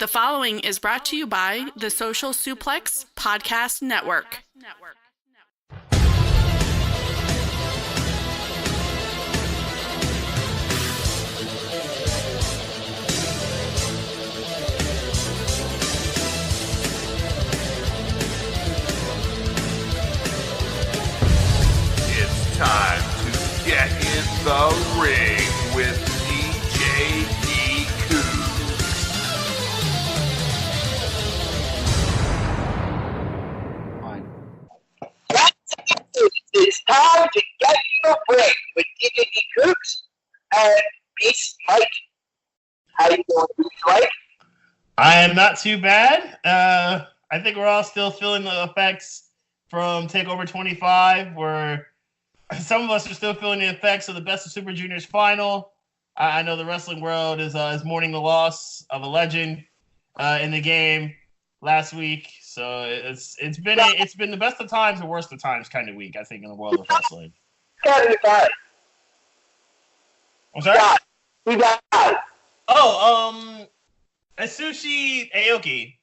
The following is brought to you by the Social Suplex Podcast Network. It's time to get in the ring with DJD Coos. It's time to get in the ring with DJD Cooks and Beast Mike. How you doing, Beast Mike? I am not too bad. I think we're all still feeling the effects from TakeOver 25, where some of us are still feeling the effects of the Best of Super Juniors final. I know the wrestling world is mourning the loss of a legend in the game last week. So it's been the best of times and worst of times kind of week, I think, in the world of wrestling. I'm sorry? We got Atsushi Aoki.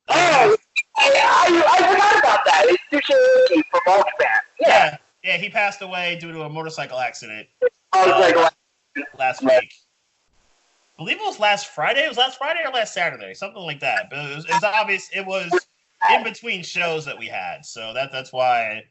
Oh, I forgot about that. It's Sushi Aoki from All Japan. Yeah, he passed away due to a motorcycle accident last week. I believe it was last Friday. It was last Friday or last Saturday, something like that. But it was obvious it was in between shows that we had, so that's why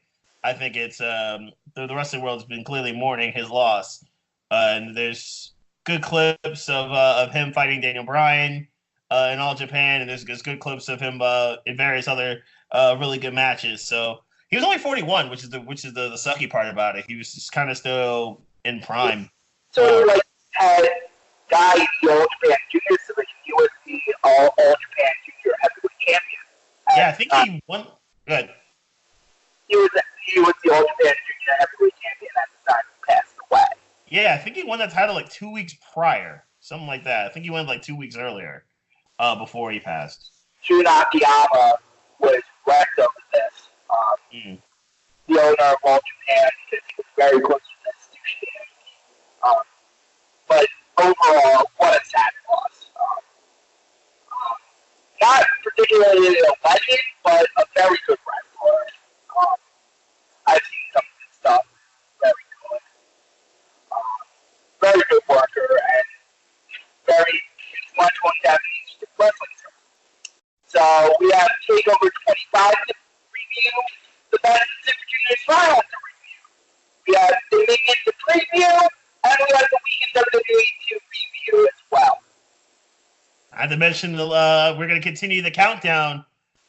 I think it's the wrestling world has been clearly mourning his loss. And there's good clips of him fighting Daniel Bryan in All Japan, and there's good clips of him in various other really good matches. So he was only 41, which is the sucky part about it. He was just kind of still in prime. So he had guy in the All Japan Junior division. He was the All Japan Junior Heavyweight Champion. Yeah, I think he won. Good. He was the All Japan Junior Heavyweight Champion at the time he passed away. Yeah, I think he won that title like 2 weeks prior, something like that. I think he won like 2 weeks earlier, before he passed. Jun Akiyama was wrecked over this. The owner of All Japan, because he was very close to this sushi. But overall, what a sad loss. Not particularly a legend, but a very good wrestler. I've seen some of his stuff. Very good. Very good worker, and very much on Japanese wrestling. So we have TakeOver 25 to review, the Best of Super Juniors final to review. We have Dominion to preview, and we have the Week in WWE to review as well. I had to mention we're going to continue the countdown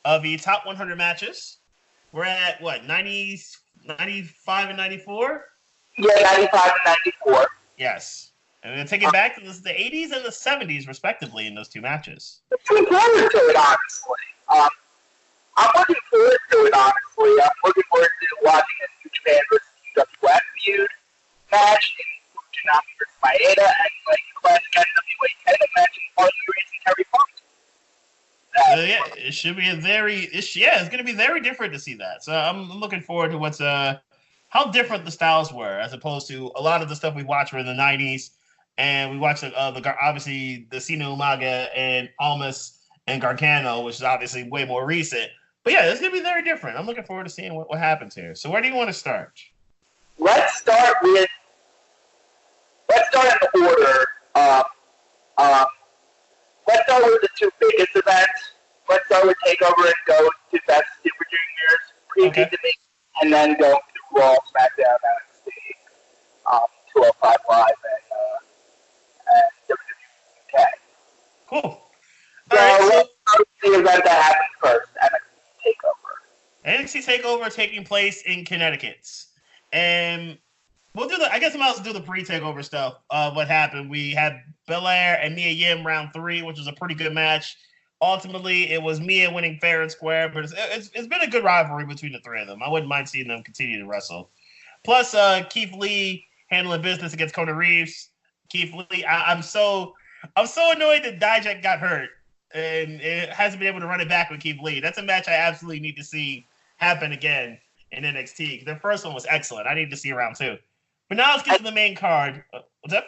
of the top 100 matches. We're at, 95 and 94? Yeah, 95 and 94. Yes. And we're going to take it back to the 80s and the 70s, respectively, in those two matches. I'm looking forward to it, honestly. I'm looking forward to it, honestly. I'm looking forward to watching a New Japan versus UWF feud match in Fujinami versus Maeda, and a classic NWA title match in Harley and Terry Funk. It should be it's going to be very different to see that. So I'm looking forward to how different the styles were, as opposed to a lot of the stuff we watched were in the 90s, and we watched obviously the Sino Umaga and Almas and Gargano, which is obviously way more recent. But yeah, it's going to be very different. I'm looking forward to seeing what happens here. So where do you want to start? Let's start in the order. Let's start with the two biggest events. Let's start with TakeOver and go to Best Super Juniors, preview to me, and then go to Raw, SmackDown, NXT, 205 Live, and WWE UK. Cool. So let's start with the event that happened first, NXT TakeOver. NXT TakeOver taking place in Connecticut. And we'll I guess I'm about to do the pre-TakeOver stuff of what happened. We had Belair and Mia Yim round 3, which was a pretty good match. Ultimately, it was Mia winning fair and square, but it's been a good rivalry between the three of them. I wouldn't mind seeing them continue to wrestle. Plus, Keith Lee handling business against Kona Reeves. Keith Lee, I'm so annoyed that Dijak got hurt and it hasn't been able to run it back with Keith Lee. That's a match I absolutely need to see happen again in NXT. Their first one was excellent. I need to see round 2. But now let's get to the main card. What's up?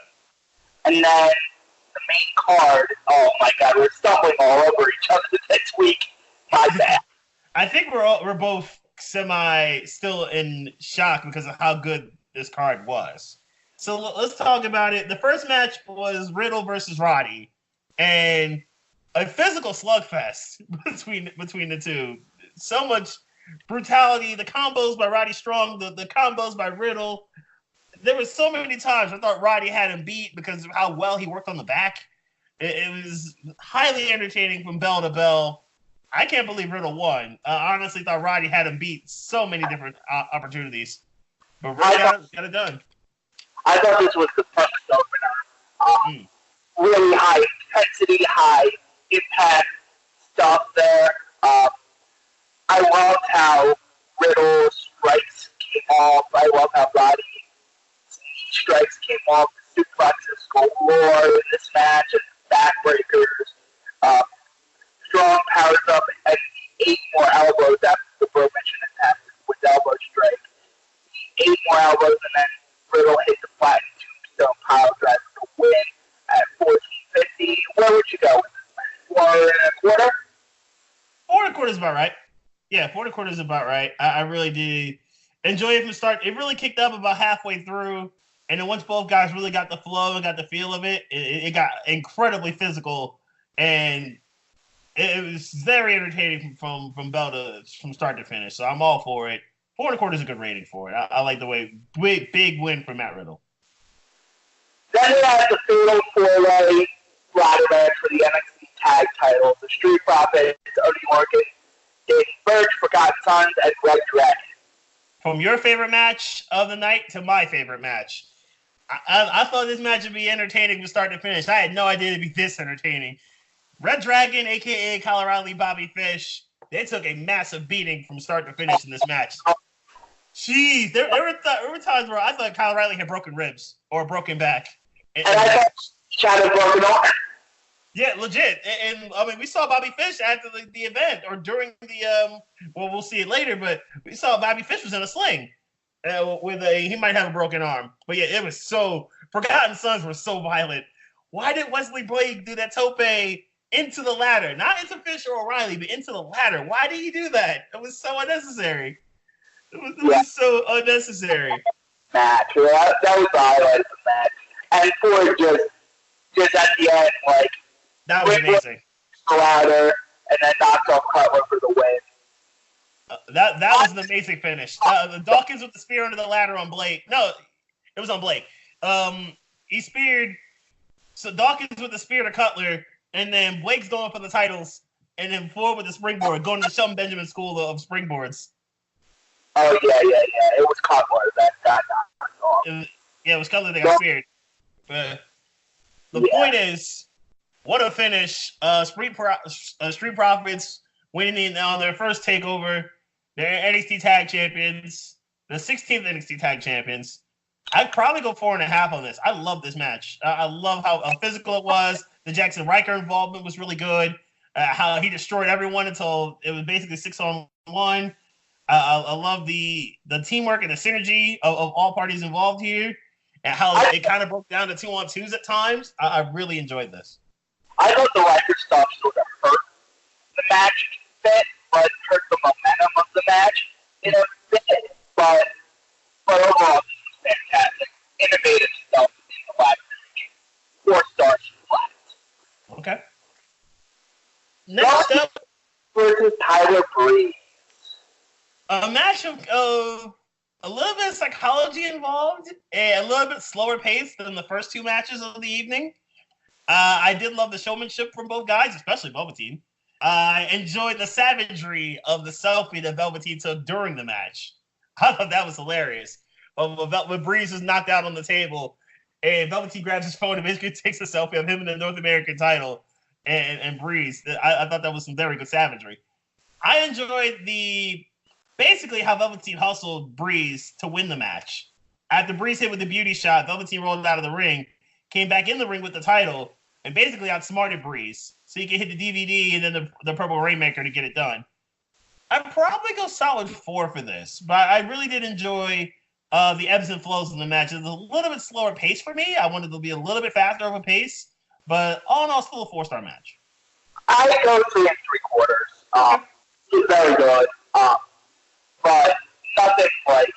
And then the main card, oh my god, we're stumbling all over we're both still in shock because of how good this card was. So let's talk about it. The first match was Riddle versus Roddy, and a physical slugfest between the two. So much brutality. The combos by Roddy Strong, the combos by Riddle. There were so many times I thought Roddy had him beat because of how well he worked on the back. It was highly entertaining from bell to bell. I can't believe Riddle won. I honestly thought Roddy had him beat so many different opportunities. But Riddle got it done. I thought this was the perfect opener. Really high intensity, high impact stuff there. I loved how Riddle's strikes came off. I loved how Roddy's knee strikes came off. The suplexes galore in this match and backbreakers. Strong powers up and 8 more elbows after the Bro mentioned attack with elbow strike. 8 more elbows and then Riddle hit the flat tombstone pile drive to win at 14.50. Where would you go with this match? 4.25? 4.25 is about right. Yeah, 4.25 is about right. I really did enjoy it from the start. It really kicked up about halfway through, and then once both guys really got the flow and got the feel of it, it got incredibly physical, and it was very entertaining from start to finish. So I'm all for it. 4.25 is a good rating for it. I like the way big win for Matt Riddle. Then we had the fatal 4-way ladder match for the NXT Tag Titles. The Street Profits, Oney Lorcan, Danny Burch, Forgotten Sons, and Red Dragon. From your favorite match of the night to my favorite match. I thought this match would be entertaining from start to finish. I had no idea it'd be this entertaining. Red Dragon, a.k.a. Kyle O'Reilly, Bobby Fish, they took a massive beating from start to finish in this match. Jeez, there were times where I thought Kyle O'Reilly had broken ribs or a broken back. And I thought Chad had broken arm. Yeah, legit. And I mean, we saw Bobby Fish after the event or during the well, we'll see it later, but we saw Bobby Fish was in a sling he might have a broken arm. But yeah, it was so Forgotten Sons were so violent. Why did Wesley Blake do that tope into the ladder? Not into Fish or O'Reilly, but into the ladder. Why did he do that? It was so unnecessary. It was so unnecessary. Match. That was the highlight of the match. And for just at the end, like that was amazing. The ladder and then knocks off Cutler for the win. That was an amazing finish. The Dawkins with the spear under the ladder on Blake. No, it was on Blake. He speared. So Dawkins with the spear to Cutler, and then Blake's going for the titles, and then Ford with the springboard, going to the Shelton Benjamin School of Springboards. Oh yeah. It was Cutler that got knocked off. It was Cutler that got speared. But the point is, what a finish! Street Profits winning on their first takeover. They're NXT Tag Champions, the 16th NXT Tag Champions. I'd probably go 4.5 on this. I love this match. I love how physical it was. The Jackson Riker involvement was really good. How he destroyed everyone until it was basically 6-on-1. I love the teamwork and the synergy of all parties involved here, and how it kind of broke down to 2-on-2s at times. I really enjoyed this. I thought the Riker stuff sort of hurt the match bit, but hurt the momentum of the match in a bit. But overall, this was fantastic. Innovative stuff in the last match. 4 stars flat. Okay. Next up, versus Tyler Breeze. A match of a little bit of psychology involved and a little bit slower pace than the first 2 matches of the evening. I did love the showmanship from both guys, especially Velveteen. I enjoyed the savagery of the selfie that Velveteen took during the match. I thought that was hilarious. When Breeze was knocked out on the table, and Velveteen grabs his phone and basically takes a selfie of him in the North American title and Breeze. I thought that was some very good savagery. I enjoyed basically how Velveteen hustled Breeze to win the match. After Breeze hit with the beauty shot, Velveteen rolled out of the ring, came back in the ring with the title, and basically outsmarted Breeze. So he could hit the DVD and then the Purple Rainmaker to get it done. I'd probably go solid 4 for this, but I really did enjoy the ebbs and flows in the match. It was a little bit slower pace for me. I wanted to be a little bit faster of a pace, but all in all, still a 4-star match. I go 3 3/4. It's very good. but nothing like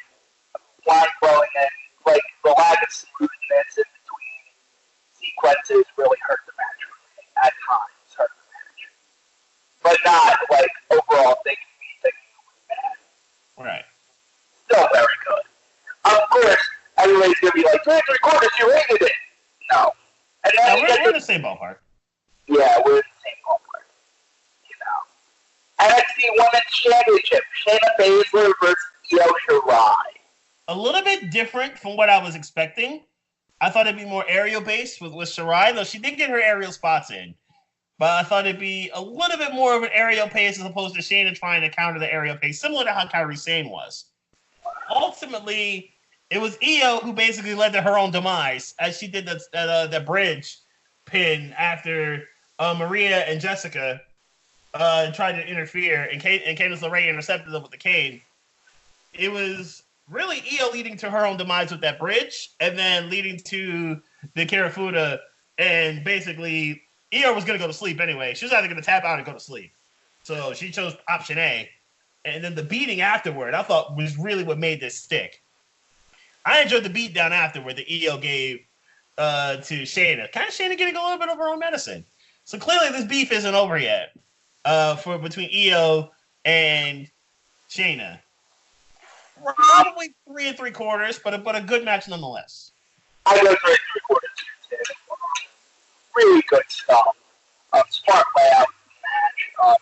mind-blowing, and like the lack of smoothness in between sequences really hurt the match for me. At times, hurt the match, but not like overall thinking it was bad. Right. Still very good. Of course, everybody's gonna be like, 3 3/4, you rated it. No. And then we're in the same ballpark. Yeah, we're in the same ballpark. You know. NXT Women's Championship, Shayna Baszler versus Io Shirai. A little bit different from what I was expecting. I thought it'd be more aerial based with Shirai, though she did get her aerial spots in. But I thought it'd be a little bit more of an aerial pace as opposed to Shayna trying to counter the aerial pace, similar to how Kairi Sane was. Ultimately, it was Io who basically led to her own demise, as she did that bridge pin after Maria and Jessica tried to interfere, and Candice LeRae intercepted them with the cane. It was really Io leading to her own demise with that bridge, and then leading to the Kirifuda, and basically Io was going to go to sleep anyway. She was either going to tap out or go to sleep. So she chose option A. And then the beating afterward, I thought, was really what made this stick. I enjoyed the beat down afterward that Io gave to Shayna. Kind of Shayna getting a little bit of her own medicine. So clearly this beef isn't over yet between Io and Shayna. Probably 3 3/4, but a good match nonetheless. I go 3 3/4. Really good stuff. Smart layout match.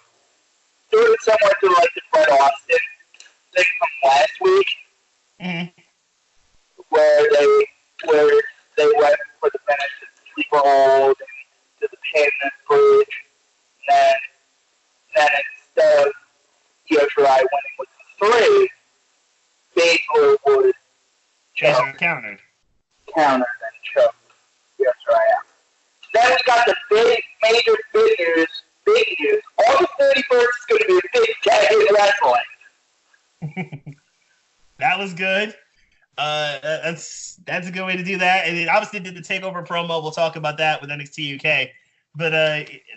Doing it similar to like the Fred Austin thing from last week, where they went for the finish to the sleeper hold and to the pin and bridge, and then instead of Io Shirai winning with the 3, Baszler would countered and choke Io Shirai out. Then we got the big, major big news. August 31st is going to be a big day in wrestling. That was good. That's a good way to do that. And it obviously did the takeover promo. We'll talk about that with NXT UK. But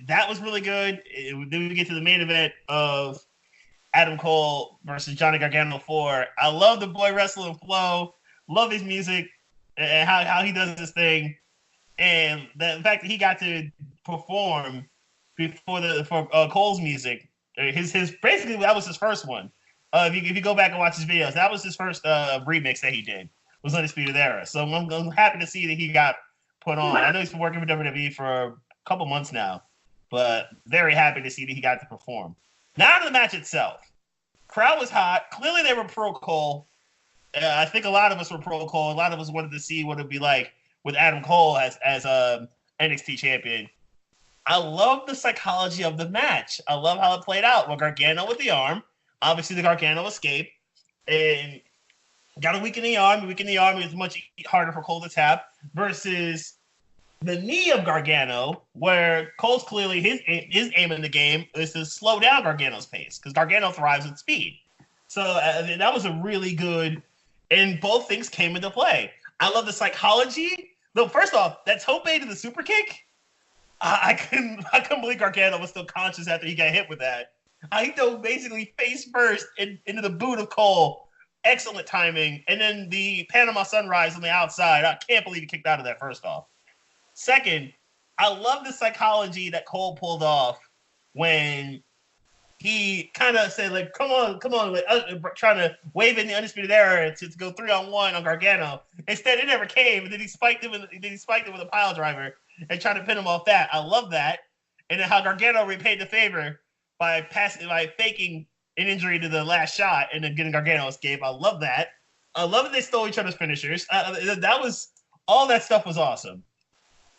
that was really good. Then we get to the main event of Adam Cole versus Johnny Gargano 4. I love the boy wrestling flow. Love his music and how he does his thing. And the fact that he got to perform for Cole's music, his basically that was his first one. If you go back and watch his videos, that was his first remix that he did. Was Undisputed Era. So I'm happy to see that he got put on. I know he's been working with WWE for a couple months now, but very happy to see that he got to perform. Now to the match itself. Crowd was hot. Clearly they were pro Cole. I think a lot of us were pro Cole. A lot of us wanted to see what it'd be like with Adam Cole as NXT champion. I love the psychology of the match. I love how it played out. Well, Gargano with the arm. Obviously, the Gargano escape. And got to weaken the arm. Weaken the arm is much harder for Cole to tap. Versus the knee of Gargano, where Cole's clearly his aim in the game is to slow down Gargano's pace. Because Gargano thrives with speed. So that was a really good... And both things came into play. I love the psychology. No, first off, that tope to the super kick, I couldn't believe Gargano was still conscious after he got hit with that. He dove basically face first into the boot of Cole. Excellent timing. And then the Panama Sunrise on the outside. I can't believe he kicked out of that first off. Second, I love the psychology that Cole pulled off when he kind of said, like, come on, like, trying to wave in the Undisputed Era to go 3-on-1 on Gargano. Instead, it never came, and then he spiked him with a pile driver and tried to pin him off that. I love that. And then how Gargano repaid the favor by faking an injury to the last shot and then getting Gargano escape. I love that. I love that they stole each other's finishers. All that stuff was awesome.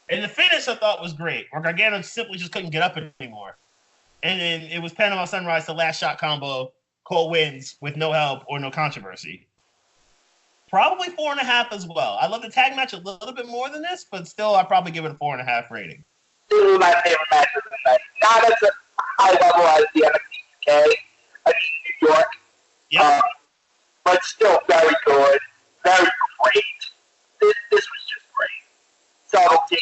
And the finish I thought was great, where Gargano simply just couldn't get up anymore. And then it was Panama Sunrise, the last shot combo. Cole wins with no help or no controversy. Probably 4.5 as well. I love the tag match a little bit more than this, but still, I'd probably give it a 4.5 rating. This is my favorite match of the night. Not as a high level as the NXT UK, New York. Yep. But still very good, very great. This was just great. Subtlety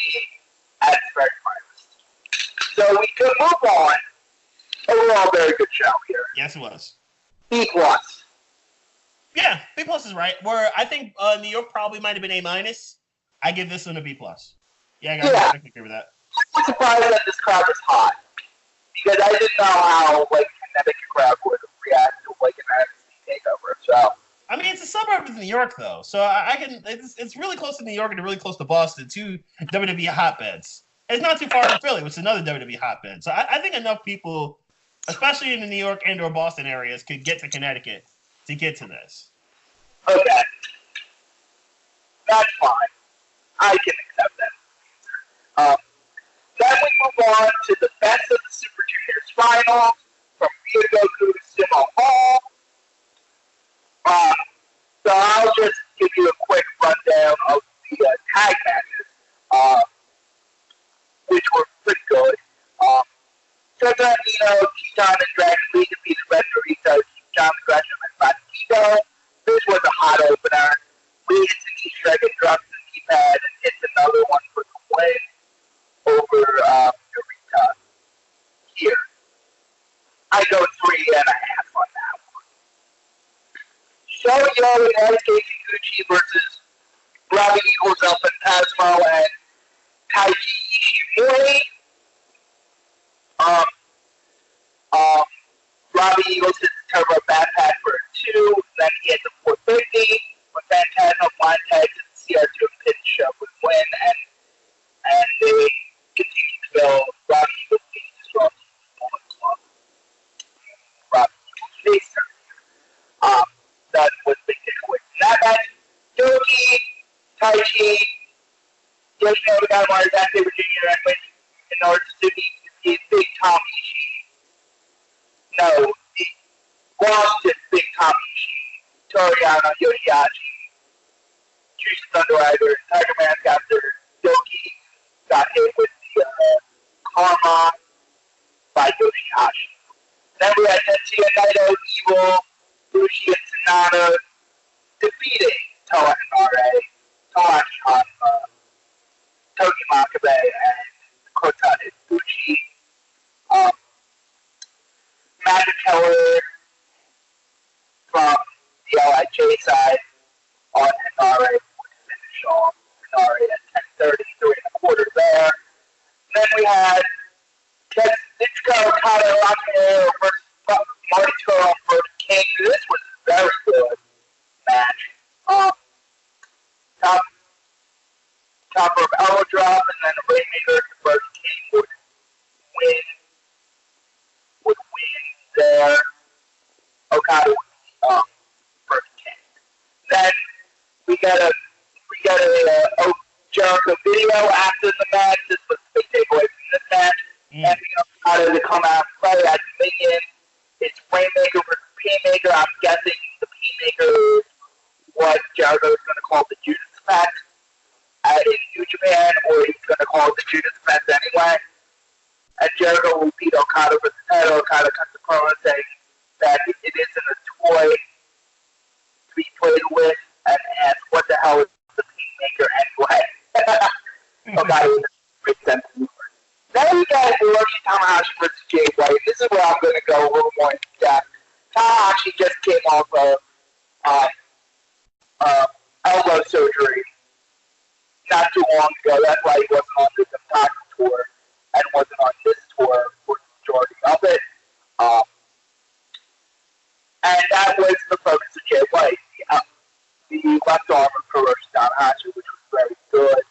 at its very finest. So we could move on. Overall, very good show here. Yes, it was. B+. Yeah, B+ is right. Where I think New York probably might have been A-. I give this one a B+. Yeah, I can agree with that. I'm surprised that this crowd is hot because I didn't know how Connecticut crowd would react to an NXT takeover. So I mean, it's a suburb of New York, though, so I can. It's really close to New York and really close to Boston, two WWE hotbeds. It's not too far from Philly, which is another WWE hotbed. So I think enough people, especially in the New York and/or Boston areas, could get to Connecticut to get to this. Okay, that's fine. I can accept that. Then we move on to the Best of the Super Juniors finals from Ryogoku to Sumo Hall. So I'll just give you a quick rundown of the tag matches, which were pretty good. Shota, Kitan, and Dragon Lee defeated Red Doritos, John Gresham, and Batista. This was a hot opener. Lee hits a knee strike and drops the knee pad and hits another one for the win over Dorita here. I go 3.5 on that one. Shoyo and SK Kikuchi versus Robbie Eagles, El Fantasmo, and Taiji Ishimori. Robbie Eagles hits the turbo backpack for a 2, then he hits a 450. When Phantasmo blind tags and CR2 pin shove with win, and they continue to go. Robbie Eagles being strong club. Robbie Eagles face her. That was the big takeaway from that match. Doki, Taichi, Yoshinobu Kanemaru, Zachary Virginia Redwich, in order to defeat Big Tom Ishii. No, he lost to Big Tom Ishii, Toriano Yoshihashi, Jushin Thunder Liger, Tiger Mask after Doki got hit with the Karma by Yoshihashi. Then we had Tetsuya Naito, Evil, Bushi, and Sonata defeating Toa Henare, Tomoaki Honma, Togi Makabe, and Kota Ibushi. Magic Keller from the LIJ side on Henare would finish off Henare at 10:30, 3.25 there. Then we had Tetsuya Okada and Rocky versus Marty Scurll versus King. This was a very good match. Top rope elbow drop, and then a Rainmaker versus King would win there. Okada would versus King. Then we got a Jericho video after the match. This was the big takeaway from this match. And Okada to come out and play at Dominion. It's Rainmaker versus Painmaker. I'm guessing the Painmaker is what Jericho is going to call the Judas Effect in New Japan, or he's going to call it the Judas Effect anyway. And Jericho will beat Okada for the title. Okada cuts the promo saying that it isn't a toy to be played with, and asks, what the hell is the Painmaker anyway? Okada makes sense to me. Then we got Hiroshi Tanahashi versus Jay White. This is where I'm going to go a little more in depth. Tanahashi just came off of elbow surgery not too long ago. That's why he wasn't on this Impact tour and wasn't on this tour for the majority of it. And that was the focus of Jay White, the left arm of Hiroshi Tanahashi, which was very good.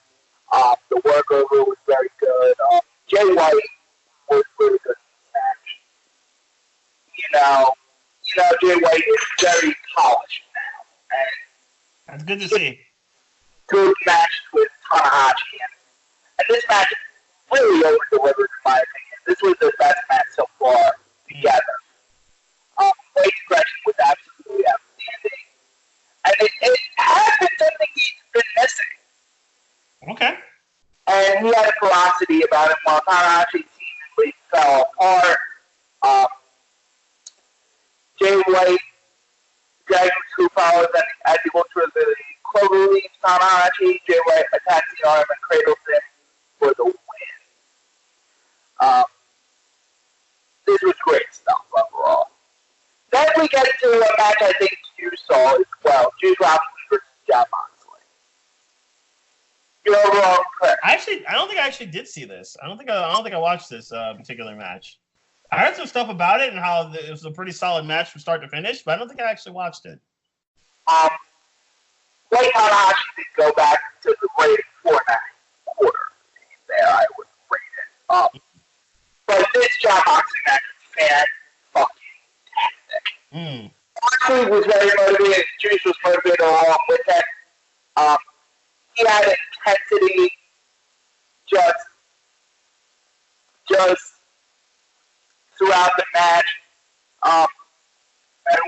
The workover was very good. Jay White was really good in this match. Jay White is very polished now. And that's good to see. Good match with Tanahashi. And this match really over-delivered, in my opinion. This was the best match so far together. Wade's aggression was absolutely outstanding. And it has been something he's been missing. Okay. And he had a ferocity about him while Tanahashi seemingly fell apart. Jay White dragged his followers as he looked for the clover leaves Tanahashi. Jay White attacks the arm and cradles him for the win. This was great stuff overall. Then we get to a match I think you saw as well. Juice Robinson versus Jon Moxley. Your overall impression? I don't think I actually did see this. I don't think I watched this particular match. I heard some stuff about it and how it was a pretty solid match from start to finish, but I don't think I actually watched it. Like Tanahashi did go back to the rating 4.5 quarter. There, I would rate it. But this Jon Moxley match was fan-fucking-tastic. Moxley was very motivated. Juice was motivated along with him. He had intensity just throughout the match, and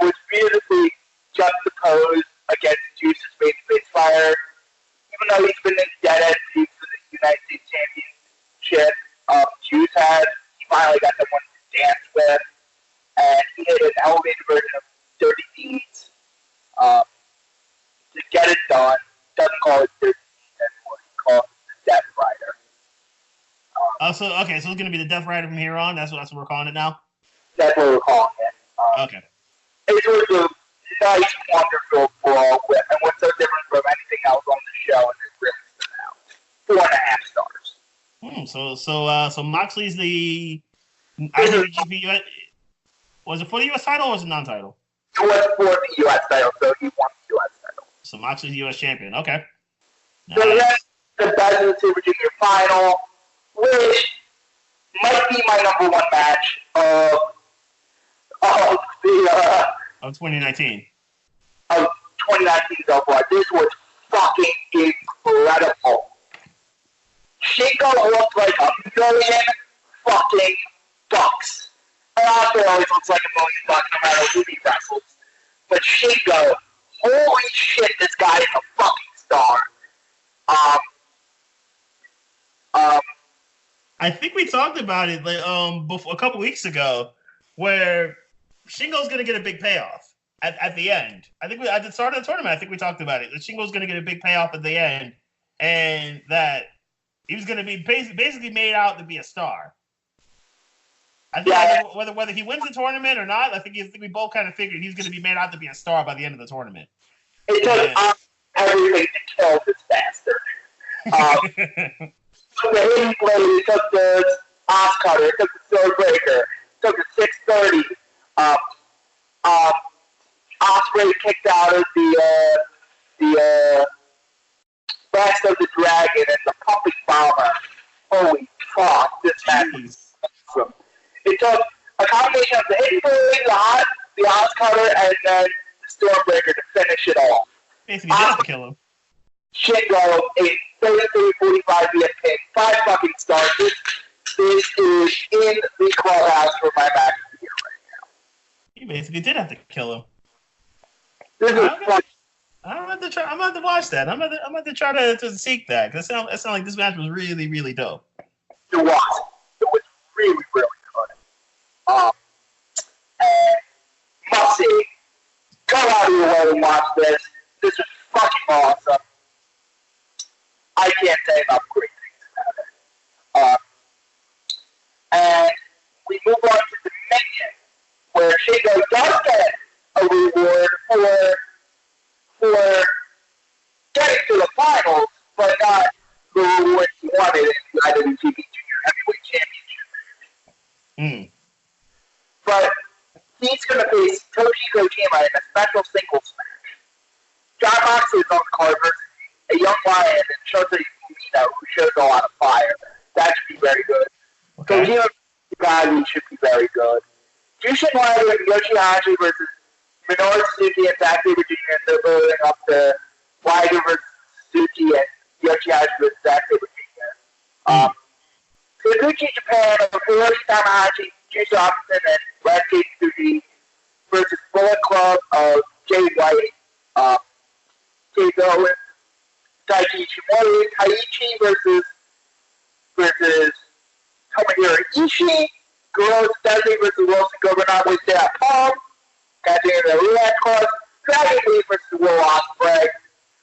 was beautifully juxtaposed against Juice's babyface fire. Even though he's been in dead end feud for the United States Championship, Juice has, he finally got someone to dance with, and he hit an elevated version of Dirty Deeds to get it done. Doesn't call it Dirty Deeds anymore. He calls it the Death Rider. So it's going to be the Death Rider from here on? That's what we're calling it now? That's what we're calling it. Okay. It was a nice, wonderful brawl, and what's so different from anything else on the show, and it really stood out. 4.5 stars. So Moxley's the IWGP. Was it for the U.S. title or was it non-title? It was for the U.S. title, so he won the U.S. title. So Moxley's the U.S. champion. Okay. So that's the Best of the Super Junior final, which might be my number one match of 2019. Of 2019 so far. This was fucking incredible. Shingo looked like $1 million fucking bucks. And Oscar always looks like $1 million bucks no matter who he wrestles. But Shingo, holy shit, this guy is a fucking star. I think we talked about it before, a couple weeks ago, where Shingo's going to get a big payoff at the end. I think at the start of the tournament, I think we talked about it. That Shingo's going to get a big payoff at the end, and that he was going to be basically made out to be a star. I think whether he wins the tournament or not, I think we both kind of figured he's going to be made out to be a star by the end of the tournament. It took everything to kill this bastard. Took the hidden blade, took the Oz cutter, took the sword breaker, took the 630. Osprey kicked out of the Blast of the Dragon and the Pumping Bomber. Holy fuck, this match is awesome. It took a combination of the hidden blade, the Oz cutter, and then the Stormbreaker to finish it off. Basically, just to kill him. Shingo, a 33-45 VSK, 5 fucking stars. This is in the clubhouse for my match of the year right now. You basically did have to kill him. This is fun. I'm about to watch that. I'm about to try to seek that because it sounds like this match was really, really dope. It was. It was really, really good. And must see. Go out of your way and watch this. This is fucking awesome. I can't say enough great things about it. And we move on to the Dominion, where Shingo does get a reward for getting to the finals, but not the reward he wanted in the IWGP Junior Heavyweight Championship. But he's going to face Toshiko Chima in a special singles match. Jon Moxley is on the card versus a young lion and Shota Umino, who shows a lot of fire. That should be very good. Okay. Kojima Valley should be very good. Jushin Liger and Yoshihashi versus Minoru Suzuki and Zack Sabre Jr. and they're building up to Liger versus Suzuki and Yoshihashi versus Zack Sabre Jr. Suzuki Japan, Hiroshi Tanahashi, Juice Robinson, and Renki Suzuki versus Bullet Club of Jay White, Jay Owens, Taiki Ishimori, Taichi versus Tomohiro Ishii, Girls Desi versus Wilson Gobernador with that Palm, catching in the rematch clause, Dragon Lee versus Will Ospreay,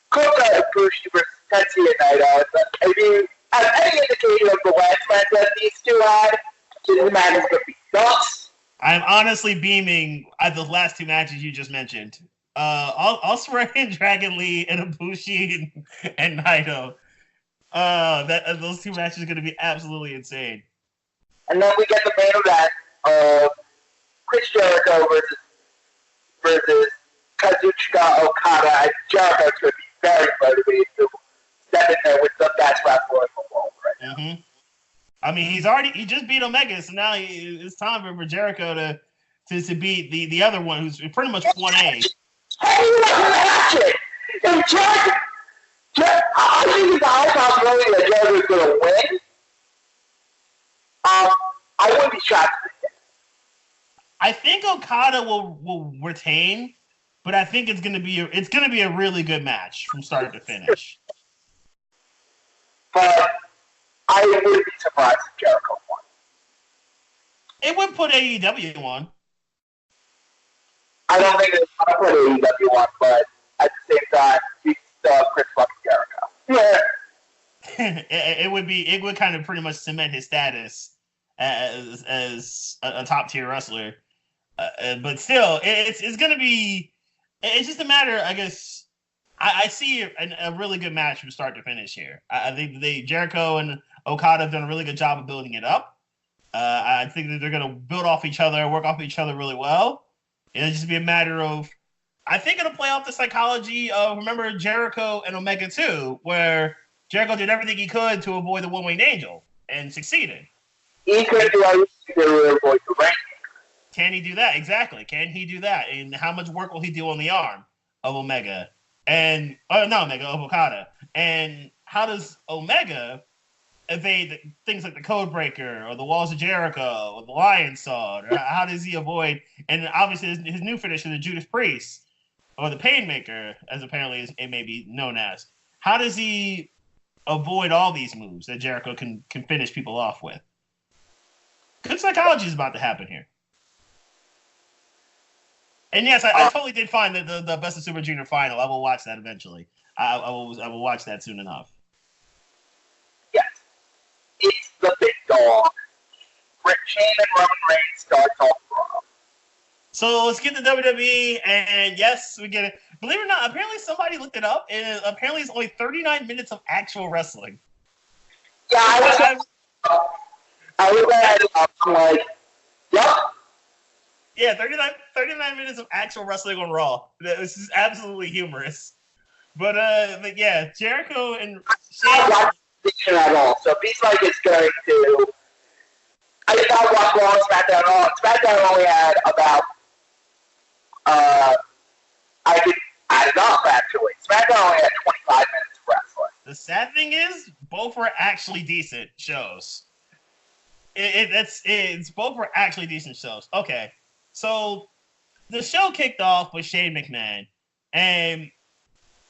Kota Ibushi versus Tetsuya Naito. If you have any indication of the last match that these two had, this match is going to be nuts. I'm honestly beaming at the last two matches you just mentioned. Ospreay and Dragon Lee and Ibushi and Naito. Those two matches are going to be absolutely insane. And then we get the main event of Chris Jericho versus Kazuchika Okada. And Jericho's going to be very motivated to step in there with the best wrestler in the world right now. Mm-hmm. I mean, he just beat Omega, so now it's time for Jericho to beat the other one who's pretty much 1A. Hey, I think it's a high possibility that Jericho's going to win. I wouldn't be shocked. I think Okada will retain, but I think it's gonna be a really good match from start to finish. But I wouldn't be surprised if Jericho won. It would put AEW on. I don't think it's going to put AEW on, but at the same time, he's Chris fucking Jericho. Yeah. It would kind of pretty much cement his status as a top tier wrestler, but still, it's gonna be. It's just a matter, I guess. I see a really good match from start to finish here. I think Jericho and Okada have done a really good job of building it up. I think that they're gonna build off each other, work off each other really well. It'll just be a matter of. I think it'll play off the psychology of, remember, Jericho and Omega 2, where Jericho did everything he could to avoid the one-winged angel and succeeded. He could do everything to avoid the rank. Can he do that? Exactly. Can he do that? And how much work will he do on the arm of Omega? Of Okada. And how does Omega evade things like the Code Breaker or the Walls of Jericho or the Lion Sword? Or how does he avoid, and obviously his new finisher, the Judas Priest, or the Painmaker, as apparently it may be known as. How does he avoid all these moves that Jericho can finish people off with? Good psychology is about to happen here. And yes, I totally did find the Best of Super Junior final. I will watch that eventually. I will watch that soon enough. Yes. It's the big dog. Shane and Roman Reigns starts off Raw. So let's get to WWE, and yes, we get it. Believe it or not, apparently somebody looked it up, and apparently it's only 39 minutes of actual wrestling. Yeah, I was like, yep. Yeah, 39 minutes of actual wrestling on Raw. This is absolutely humorous. But yeah, Jericho and Shane. I don't watch at all, so if he's like it's going to. I did not watch Raw and SmackDown at all. SmackDown only had about. I could add it up actually. SmackDown only had 25 minutes of wrestling. The sad thing is, both were actually decent shows. It's both were actually decent shows. Okay, so the show kicked off with Shane McMahon, and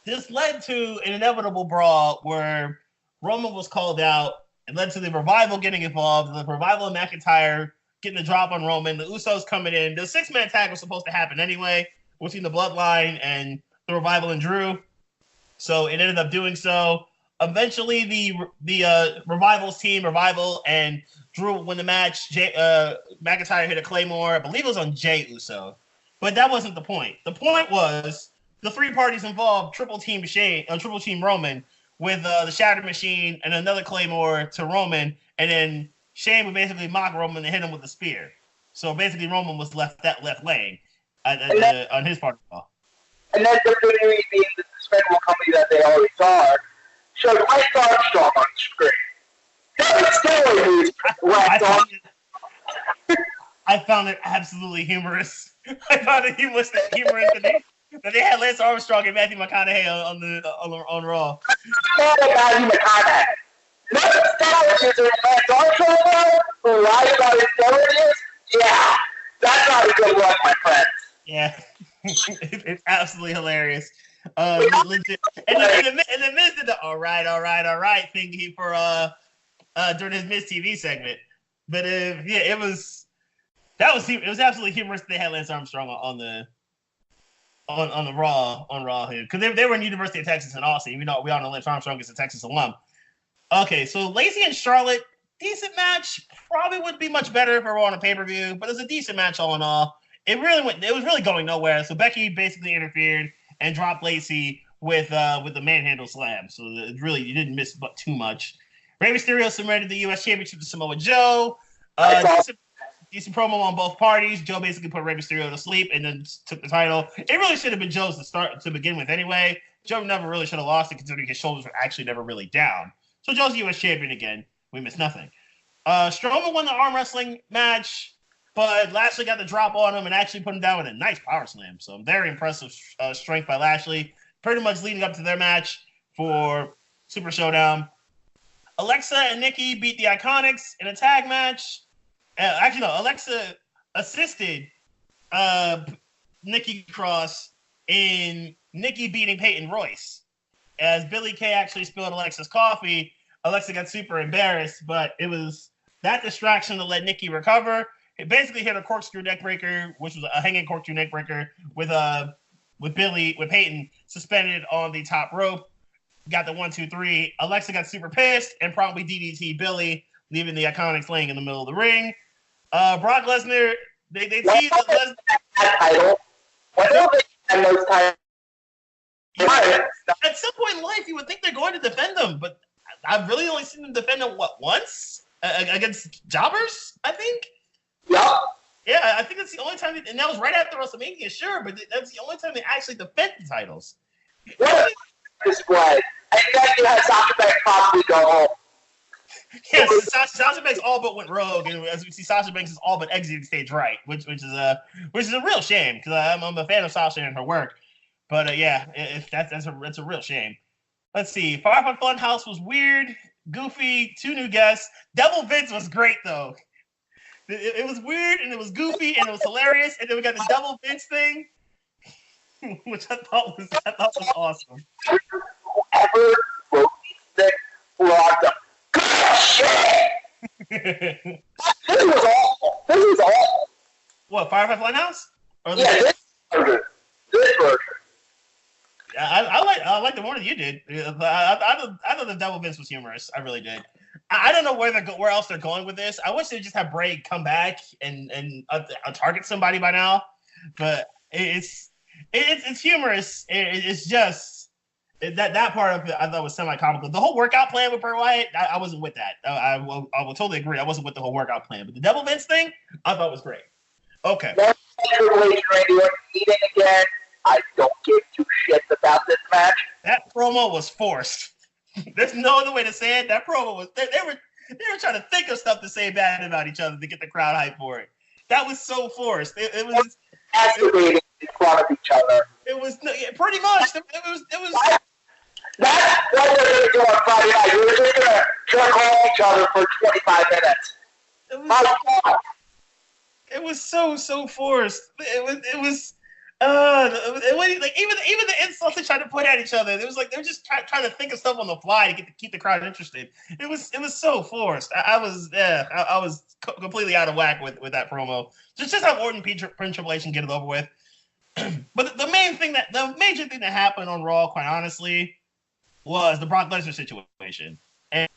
this led to an inevitable brawl where Roman was called out. It led to the Revival getting involved, the Revival and McIntyre getting the drop on Roman, the Usos coming in. The 6-man tag was supposed to happen anyway, between the Bloodline and the Revival and Drew. So it ended up doing so. Eventually, the Revival's team, Revival and Drew win the match. McIntyre hit a Claymore. I believe it was on Jey Uso. But that wasn't the point. The point was the three parties involved triple team Roman with the Shatter Machine and another Claymore to Roman. And then Shane would basically mock Roman and hit him with a spear. So basically Roman was left laying on his part of the ball. And then WWE, being the despicable company that they always are, showed Lance Armstrong on screen. I found it absolutely humorous. I found it humorous that they had Lance Armstrong and Matthew McConaughey on Raw. Matthew McConaughey. Nothing steroids is Lance Armstrong now, who lied about his steroids. Yeah, that's not a good look, my friends. Yeah, it's absolutely hilarious. Legit. And the Miz did the all right thing for during his Miz TV segment. But yeah, it was absolutely humorous that they had Lance Armstrong on the Raw here, because they were in University of Texas in Austin. We all know Lance Armstrong is a Texas alum. Okay, so Lacey and Charlotte, decent match. Probably would be much better if it were on a pay-per-view, but it's a decent match all in all. it was really going nowhere. So Becky basically interfered and dropped Lacey with the manhandle slam. So you didn't miss but too much. Rey Mysterio submitted the U.S. Championship to Samoa Joe. Decent promo on both parties. Joe basically put Rey Mysterio to sleep and then took the title. It really should have been Joe's to begin with anyway. Joe never really should have lost it considering his shoulders were actually never really down. So Joe's the U.S. champion again. We missed nothing. Strowman won the arm wrestling match, but Lashley got the drop on him and actually put him down with a nice power slam. So very impressive strength by Lashley. Pretty much leading up to their match for Super Showdown. Alexa and Nikki beat the Iconics in a tag match. Alexa assisted Nikki Cross in Nikki beating Peyton Royce. As Billie Kay actually spilled Alexa's coffee, Alexa got super embarrassed, but it was that distraction that let Nikki recover. It basically hit a corkscrew neckbreaker, which was a hanging corkscrew neckbreaker with Peyton suspended on the top rope. Got the 1, 2, 3. Alexa got super pissed and probably DDT Billie, leaving the Iconics laying in the middle of the ring. Brock Lesnar, they teased Lesnar. Title. When will they defend those titles? At some point in life, you would think they're going to defend them, but I've really only seen them defend them, once? Against jobbers, I think? Yep. Yeah, I think that's the only time, and that was right after WrestleMania, sure, but that's the only time they actually defend the titles. What a display. And then you had Sasha Banks possibly go home. Yes, Sasha Banks all but went rogue, and as we see, Sasha Banks is all but exiting stage right, which is a real shame because I'm a fan of Sasha and her work. But that's a real shame. Let's see. Firefly Funhouse was weird, goofy, 2 new guests. Devil Vince was great though. It was weird and it was goofy and it was hilarious, and then we got the Devil Vince thing, which I thought was awesome. Whoever wrote these things locked up. Shit! This was awful. What, Firefly Funhouse? This version. I liked it more than you did. I thought the Devil Vince was humorous. I really did. I don't know where else they're going with this. I wish they just have Bray come back and target somebody by now. But it's humorous. It's just that part of it I thought was semi-comical. The whole workout plan with Bray Wyatt, I wasn't with that. I will totally agree. I wasn't with the whole workout plan. But the Devil Vince thing, I thought was great. Okay. Meeting again. I don't give 2 shits about this match. That promo was forced. There's no other way to say it. That promo was they were trying to think of stuff to say bad about each other to get the crowd hyped for it. That was so forced. It was masturbating in front of each other. It was pretty much. It was. That's what they're going to do on Friday night. We're just going to jerk off each other for 25 minutes. It was so forced. It was. Even the insults they tried to put at each other, it was like they were just trying to think of stuff on the fly to keep the crowd interested. It was so forced. I was completely out of whack with that promo. Just have Orton Prince Triple H and get it over with. But the major thing that happened on Raw, quite honestly, was the Brock Lesnar situation.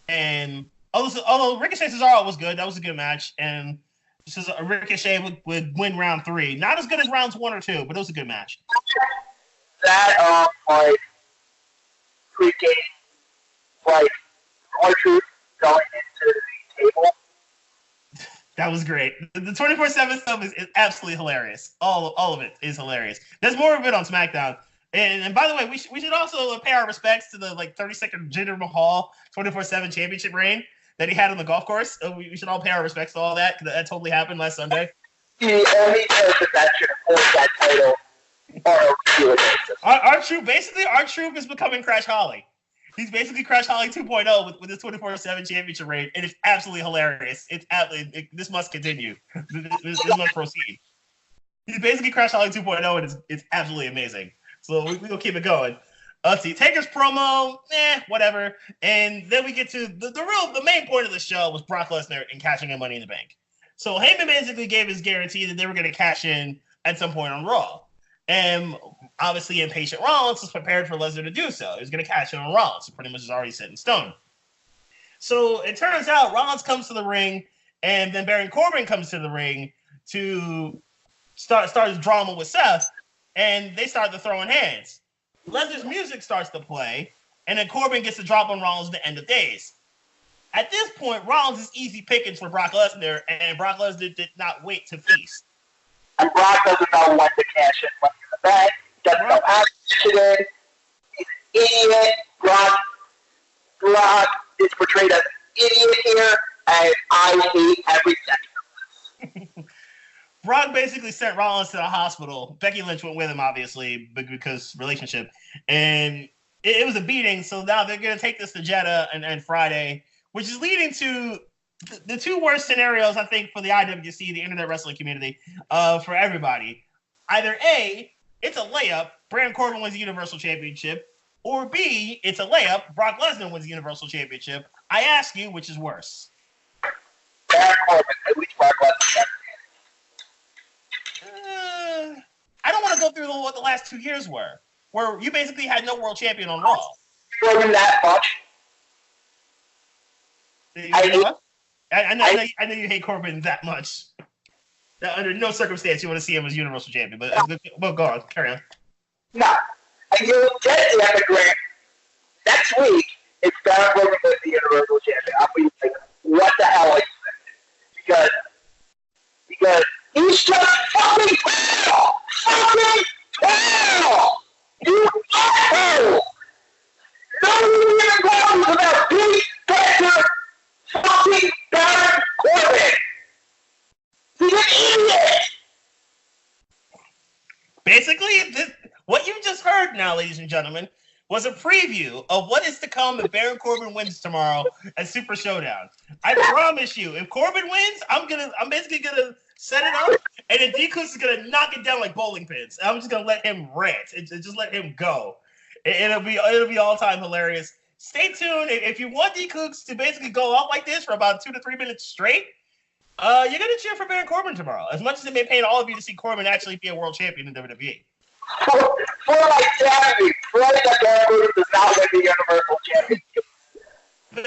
And although Ricochet Cesaro was good, that was a good match, and this is a Ricochet would win round 3. Not as good as rounds 1 or 2, but it was a good match. That freaking R-Truth going into the table. That was great. The 24/7 stuff is absolutely hilarious. All of it is hilarious. There's more of it on SmackDown. And by the way, we should also pay our respects to the 32nd Jinder Mahal 24/7 championship reign that he had on the golf course. We should all pay our respects to all that, because that totally happened last Sunday. The only person that should hold that title on a regular basis. R-Truth is becoming Crash Holly. He's basically Crash Holly 2.0 with his 24/7 championship reign, and it's absolutely hilarious. This must continue. This must proceed. He's basically Crash Holly 2.0, and it's absolutely amazing. So we'll keep it going. Let's see. Taker's promo, whatever. And then we get to the main point of the show was Brock Lesnar and cashing in Money in the Bank. So Heyman basically gave his guarantee that they were going to cash in at some point on Raw. And obviously impatient Rollins was prepared for Lesnar to do so. He was going to cash in on Rollins. So pretty much is already set in stone. So it turns out Rollins comes to the ring, and then Baron Corbin comes to the ring to starts drama with Seth, and they start to throwing hands. Lesnar's music starts to play, and then Corbin gets the drop on Rollins at the end of days. At this point, Rollins is easy pickings for Brock Lesnar, and Brock Lesnar did not wait to feast. And Brock doesn't know when to cash in money in the bank. He doesn't know how to cash it in. He's an idiot. Brock is portrayed as an idiot here, and I hate every second of this. Brock basically sent Rollins to the hospital. Becky Lynch went with him, obviously, because relationship. And it was a beating, so now they're going to take this to Jeddah and Friday, which is leading to the two worst scenarios, I think, for the IWC, the Internet Wrestling community, for everybody. Either A, it's a layup, Baron Corbin wins the Universal Championship, or B, it's a layup, Brock Lesnar wins the Universal Championship. I ask you, which is worse? Baron Corbin, at least Brock Lesnar. I don't want to go through what the last 2 years were, where you basically had no world champion on Raw. Corbin that much. I know you hate Corbin that much. Under no circumstance you want to see him as Universal Champion, but go on, carry on. No. And you'll get the epigram next week if Baron Corbin wins the Universal Champion. I'll be like, what the hell are you thinking? Because he's just fucking 12! Fucking 12! You asshole! Nobody even knows about Pete Becker fucking Baron Corbin! He's an idiot! Basically, what you just heard now, ladies and gentlemen, was a preview of what is to come if Baron Corbin wins tomorrow at Super Showdown. I promise you, if Corbin wins, I'm basically gonna set it up, and then D-Coos is gonna knock it down like bowling pins. I'm just gonna let him rant and just let him go. It'll be all time hilarious. Stay tuned. If you want D-Coos to basically go off like this for about 2 to 3 minutes straight, you're gonna cheer for Baron Corbin tomorrow. As much as it may pain all of you to see Corbin actually be a world champion in WWE. For my sanity, pray that Baron Corbin does not win the Universal Championship.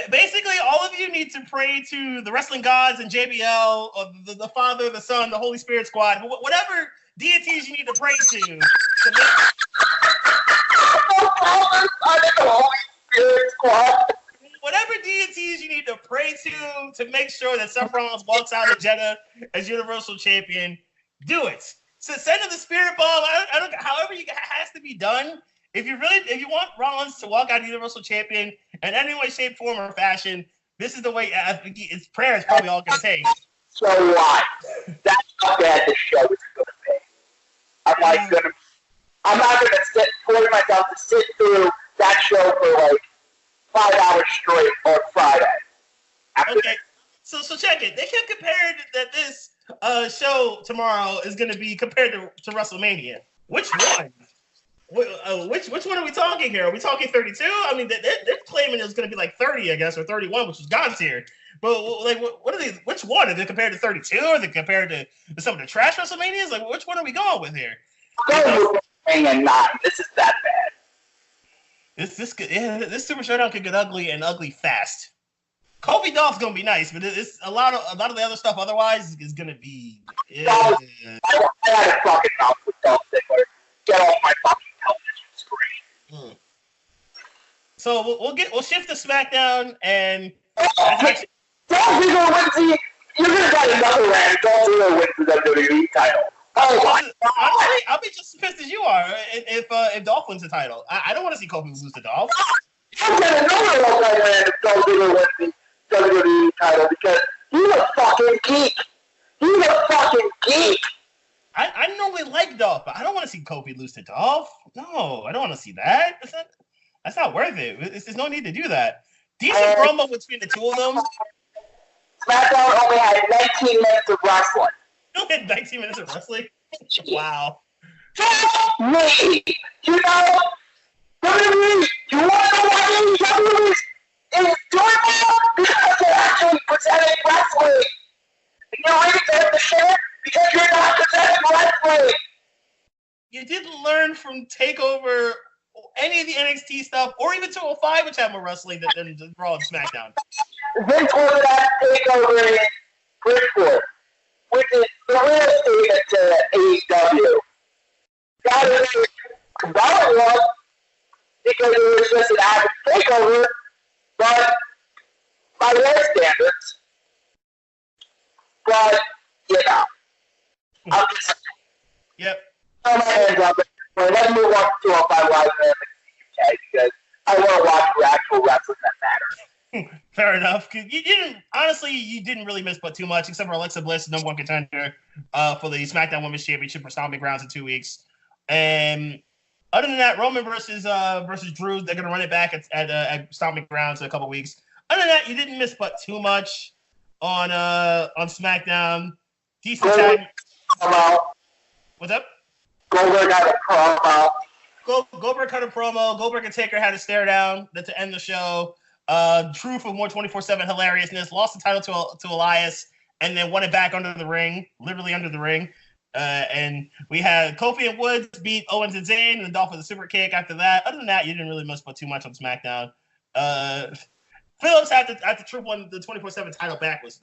Basically, all of you need to pray to the wrestling gods and JBL, or the Father, the Son, the Holy Spirit squad, whatever deities you need to pray to make... Whatever deities you need to pray to make sure that Seth Rollins walks out of Jeddah as Universal Champion, do it. So send him the Spirit Bomb. I don't. However, it has to be done. If you want Rollins to walk out Universal Champion in any way, shape, form, or fashion, this is the way. I think his prayer is probably all going to take. So what? That's how bad this show is going to be. I'm not going to force myself to sit through that show for like 5 hours straight on Friday. Okay, so check it. They kept comparing that this show tomorrow is going to be compared to WrestleMania. Which one? Which one are we talking here? Are we talking 32? I mean, they're claiming it's going to be like 30, I guess, or 31, which is God's here. But like, what are they? Which one? Are they compared to 32? Are they compared to some of the trash WrestleManias? Like, which one are we going with here? WrestleMania 9. This is that bad. This Super Showdown could get ugly and ugly fast. Kobe Dolph's gonna be nice, but it's a lot of the other stuff otherwise is gonna be. Yeah. I had a fucking mouth with Dolph Ziggler. Get off my fucking television screen. So we'll shift to SmackDown and. Dolph Ziggler wins the. You're gonna get another round. Dolph Ziggler wins the WWE title. Oh my God. Honestly, I'll be just as pissed as you are if Dolph wins the title. I don't want to see Kobe lose to Dolph. You'll get another round if Dolph Ziggler wins the WWE title because he's a fucking geek. He's a fucking geek. I normally like Dolph, but I don't want to see Kobe lose to Dolph. No, I don't want to see that. That's not worth it. There's no need to do that. Decent promo between the two of them. SmackDown only had 19 minutes of wrestling. You only had 19 minutes of wrestling? Wow. Just me. You know, WWE, you want to know why WWE is doing well? Because they're actually presenting wrestling. You know why they have the shit? Because you're not presenting wrestling. You didn't learn from TakeOver, any of the NXT stuff, or even 205, which had more wrestling than Raw and SmackDown. Vince wasn't at TakeOver in Bridgeport. which is the real statement to AEW. That is a compelling one because it was just an average takeover, but by their standards. But, you know, I'm just. Yep. Throw my hands up. Let's move on to 205 Live in the UK because I want to watch the actual wrestling that matters. Fair enough. You didn't really miss but too much, except for Alexa Bliss, number one contender for the SmackDown Women's Championship for Stomping Grounds in 2 weeks. And other than that, Roman versus Drew, they're gonna run it back at Stomping Grounds in a couple weeks. Other than that, you didn't miss but too much on SmackDown. Decent tag. What's up? Goldberg had a promo. Goldberg cut a promo. Goldberg and Taker had a stare down to end the show. Drew for more 24/7 hilariousness. Lost the title to Elias and then won it back under the ring, literally under the ring. And we had Kofi and Woods beat Owens and Zayn and the Dolphin with a super kick after that. Other than that, you didn't really miss but too much on SmackDown. Phillips after Triple won the 24/7 title back was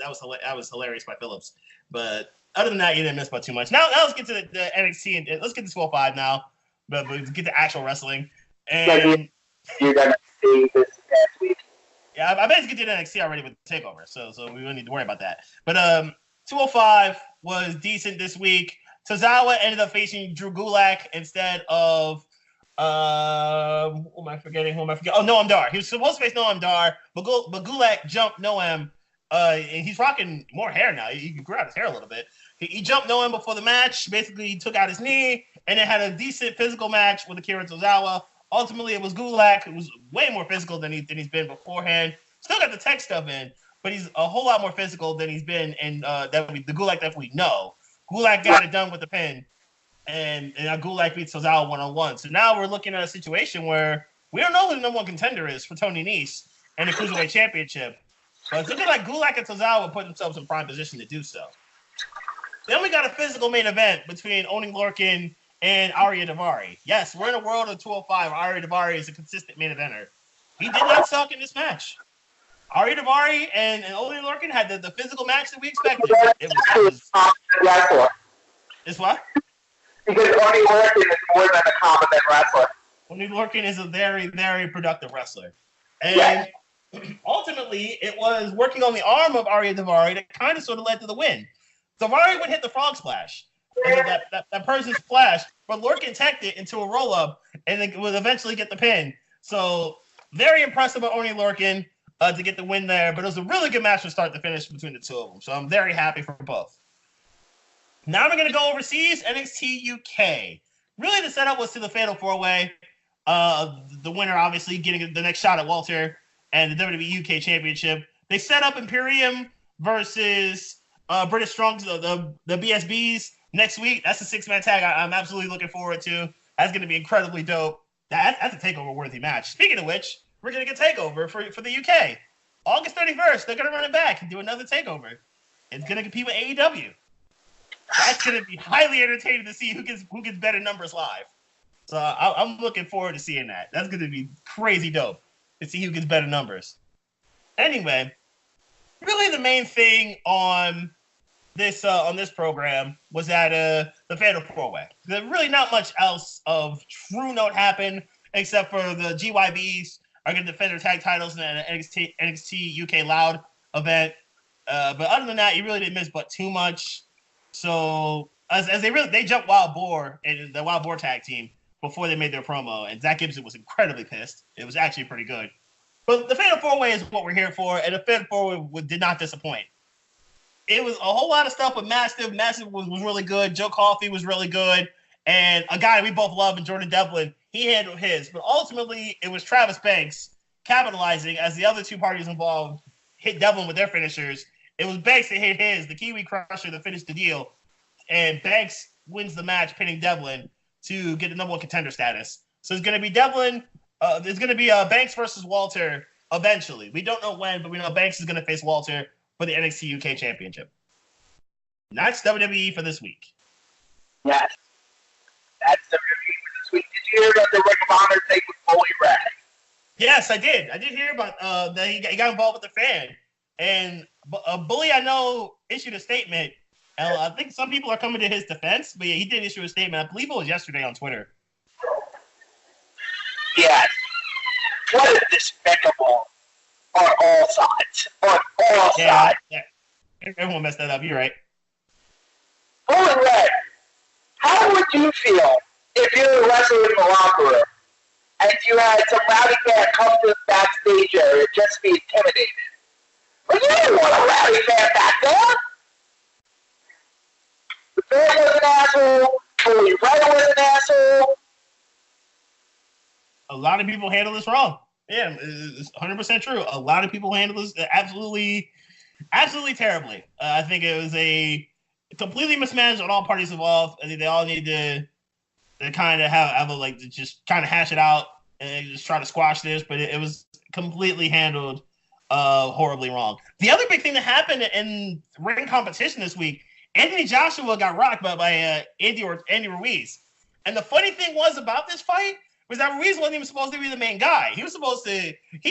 hilarious by Phillips. But other than that, you didn't miss but too much. Now let's get to the NXT and let's get to 205 now. But let's get to actual wrestling. And you're gonna see this past week. Yeah, I basically did NXT already with the takeover, so we don't need to worry about that. But 205 was decent this week. Tozawa ended up facing Drew Gulak instead of who am I forgetting? Oh, Noam Dar. He was supposed to face Noam Dar, but Gulak jumped Noam. And he's rocking more hair now. He can grow out his hair a little bit. He jumped Noam before the match. Basically, he took out his knee, and then had a decent physical match with Akira Tozawa. Ultimately, it was Gulak, who was way more physical than he's been beforehand. Still got the tech stuff in, but he's a whole lot more physical than he's been in the Gulak that we know. Gulak got it done with the pin, and Gulak beats Tozawa one-on-one. So now we're looking at a situation where we don't know who the number one contender is for Tony Nese and the Cruiserweight Championship. But it's looking like Gulak and Tozawa put themselves in prime position to do so. Then we got a physical main event between Oni Lorcan and Arya Daivari. Yes, we're in a world of 205 where Arya Daivari is a consistent main eventer. He did not suck in this match. Arya Daivari and Oni Lorcan had the physical match that we expected. It was wrestler. It's what? Because Oni Lorcan is more than a competent wrestler. Oni Lorcan is a very, very productive wrestler. And ultimately, it was working on the arm of Arya Daivari that kind of sort of led to the win. Daivari would hit the frog splash. And that person's splash, but Lorcan teched it into a roll-up and then would eventually get the pin. So, very impressive by Oni Lorcan to get the win there. But it was a really good match from start to finish between the two of them. So, I'm very happy for both. Now we're going to go overseas, NXT UK. Really, the setup was to the Fatal 4-Way. The winner, obviously, getting the next shot at Walter and the WWE UK Championship. They set up Imperium versus British Strong, the BSBs next week. That's a 6-man tag I'm absolutely looking forward to. That's going to be incredibly dope. That's a takeover-worthy match. Speaking of which, we're going to get takeover for the UK. August 31st, they're going to run it back and do another takeover. It's going to compete with AEW. That's going to be highly entertaining to see who gets better numbers live. So I'm looking forward to seeing that. That's going to be crazy dope to see who gets better numbers. Anyway, really the main thing on this program was that the Fatal 4-Way. There's really not much else of true note happened except for the GYBs are going to defend their tag titles in an NXT UK Loud event. But other than that, you really didn't miss but too much. So as they jumped Wild Boar and the Wild Boar tag team before they made their promo, and Zach Gibson was incredibly pissed. It was actually pretty good. But the Fatal 4-Way is what we're here for, and the Fatal 4-Way did not disappoint. It was a whole lot of stuff with Mastiff. Mastiff was really good. Joe Coffey was really good. And a guy we both love, and Jordan Devlin, he handled his. But ultimately, it was Travis Banks capitalizing as the other two parties involved hit Devlin with their finishers. It was Banks that hit his, the Kiwi Crusher, that finished the deal. And Banks wins the match, pinning Devlin to get the number one contender status. So it's going to be Devlin. There's going to be Banks versus Walter eventually. We don't know when, but we know Banks is going to face Walter for the NXT UK Championship. That's WWE for this week. Yes. That's WWE for this week. Did you hear about the Ring of Honor thing with Bully Ray? Yes, I did. I did hear about that he got involved with the fan. And Bully, I know, issued a statement And I think some people are coming to his defense, but yeah, he did issue a statement. I believe it was yesterday on Twitter. Yes. What is despicable on all sides. On all sides. Yeah. Everyone messed that up. You're right. Holy Red, how would you feel if you were wrestling in the locker room and you had some rowdy fan come to the backstage area just to be intimidated? Well, you didn't want a rowdy fan back there. The fan was an asshole. Cody Red was an asshole. A lot of people handle this wrong. Yeah, it's 100% true. A lot of people handle this absolutely terribly. I think it was a completely mismanaged on all parties involved. I think they all need to kind of have a, like, to just kind of hash it out and just try to squash this. But it was completely handled horribly wrong. The other big thing that happened in ring competition this week, Anthony Joshua got rocked by Andy Ruiz. And the funny thing was about this fight was that Ruiz wasn't even supposed to be the main guy. He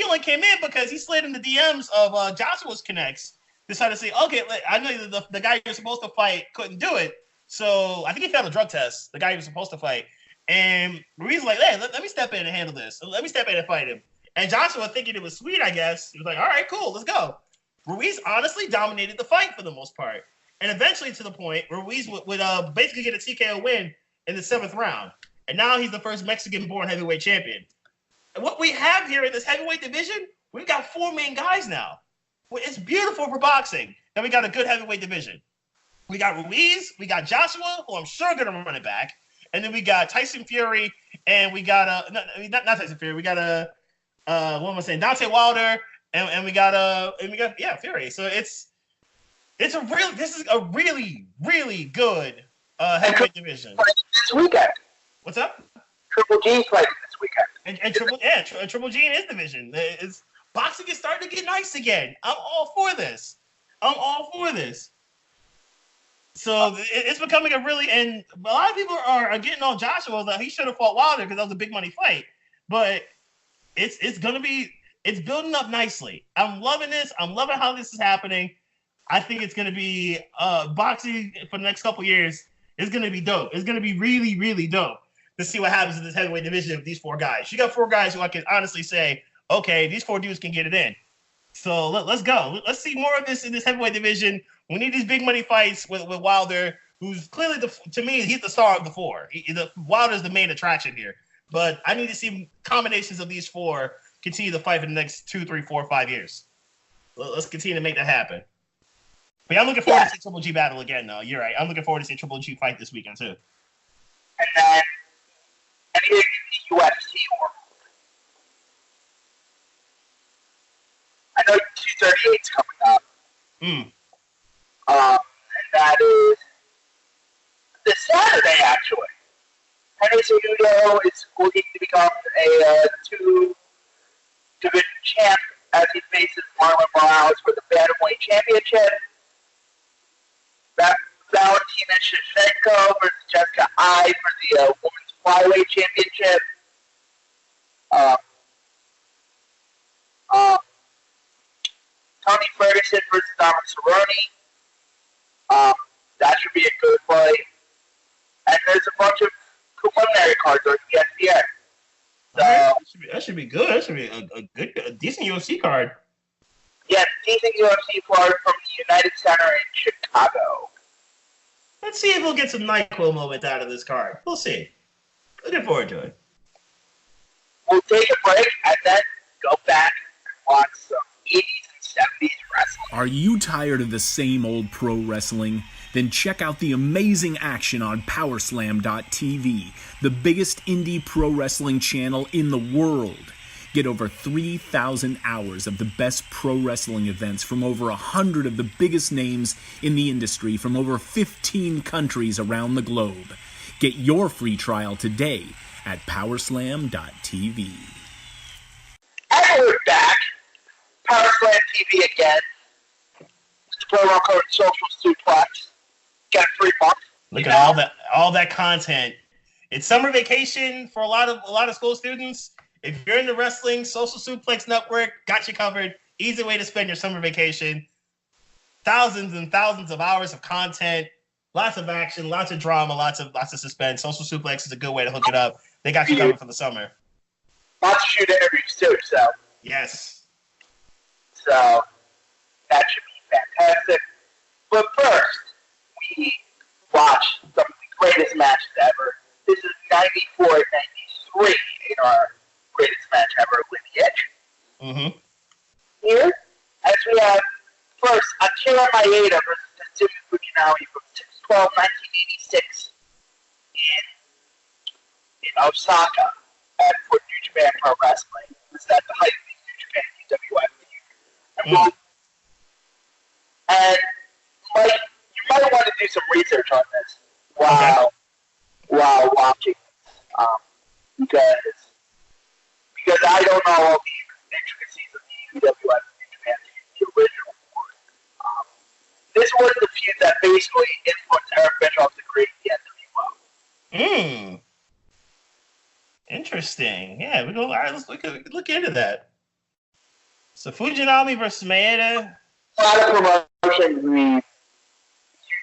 only came in because he slid in the DMs of Joshua's connects, decided to say, okay, I know the guy you're supposed to fight couldn't do it. So I think he failed a drug test, the guy he was supposed to fight. And Ruiz was like, hey, let me step in and handle this. Let me step in and fight him. And Joshua, thinking it was sweet, I guess, he was like, all right, cool, let's go. Ruiz honestly dominated the fight for the most part. And eventually to the point where Ruiz would basically get a TKO win in the 7th round. And now he's the first Mexican-born heavyweight champion. And what we have here in this heavyweight division, we've got 4 main guys now. It's beautiful for boxing that we got a good heavyweight division. We got Ruiz, we got Joshua, who I'm sure going to run it back, and then we got Tyson Fury, and we got not Tyson Fury, we got Deontay Wilder, and we got Fury. So this is a really good heavyweight division. This weekend. What's up? Triple G fighting this weekend. And Triple G in his division. Boxing is starting to get nice again. I'm all for this. So it's becoming and a lot of people are getting on Joshua that he should have fought Wilder because that was a big money fight. But it's building up nicely. I'm loving this. I'm loving how this is happening. I think it's going to be boxing for the next couple years. It's going to be dope. It's going to be really, really dope to see what happens in this heavyweight division with these 4 guys. You got 4 guys who I can honestly say, okay, these 4 dudes can get it in. So let's go. Let's see more of this in this heavyweight division. We need these big money fights with Wilder, who's clearly, to me, he's the star of the 4. Wilder's the main attraction here. But I need to see combinations of these 4 continue to fight for the next 2, 3, 4, 5 years. Let's continue to make that happen. But yeah, I'm looking forward to see Triple G battle again, though. You're right. I'm looking forward to see Triple G fight this weekend, too. And then anything in the UFC world. I know 238's coming up. And that is this Saturday, actually. Henry Cejudo is looking to become a 2-division champ as he faces Marlon Morales for the Bantamweight Championship. Valentina Shevchenko versus Jessica Ai for the Women's Flyweight Championship. Tony Ferguson versus Dominic Cerrone. That should be a good fight. And there's a bunch of preliminary cards on ESPN. So, that should be good. That should be a decent UFC card. Yeah, decent UFC card from the United Center in Chicago. Let's see if we'll get some NyQuil moments out of this card. We'll see. Looking forward to it. We'll take a break and then go back and watch some 80s and 70s wrestling. Are you tired of the same old pro wrestling? Then check out the amazing action on Powerslam.tv, the biggest indie pro wrestling channel in the world. Get over 3,000 hours of the best pro wrestling events from over 100 of the biggest names in the industry from over 15 countries around the globe. Get your free trial today at Powerslam.tv. And we're back. Powerslam TV again. It's the promo code Social Suplex. Got a free month. Look at all that content. It's summer vacation for a lot of school students. If you're into wrestling, Social Suplex Network got you covered. Easy way to spend your summer vacation. Thousands and thousands of hours of content, Lots of action, lots of drama, lots of suspense. Social Suplex is a good way to hook it up. They got you covered for the summer. Lots of shoot interviews too, so. Yes. So that should be fantastic. But first, we watched some of the greatest matches ever. This is 94-93 in our greatest match ever with the Edge. Mm-hmm. Here, as we have first Akira Maeda versus Tatsumi Fujinami from 6/12/1986 in Osaka for New Japan Pro Wrestling. This is at the height of the New Japan UWF. And Mike, you might want to do some research on this while watching this, because I don't know all the intricacies of the UWF New Japan, the original one. This was the feud that basically influenced Eric Bischoff to create the NWO. Interesting. Yeah, we go. All right, let's look into that. So Fujinami versus Maeda. A lot of promotion in the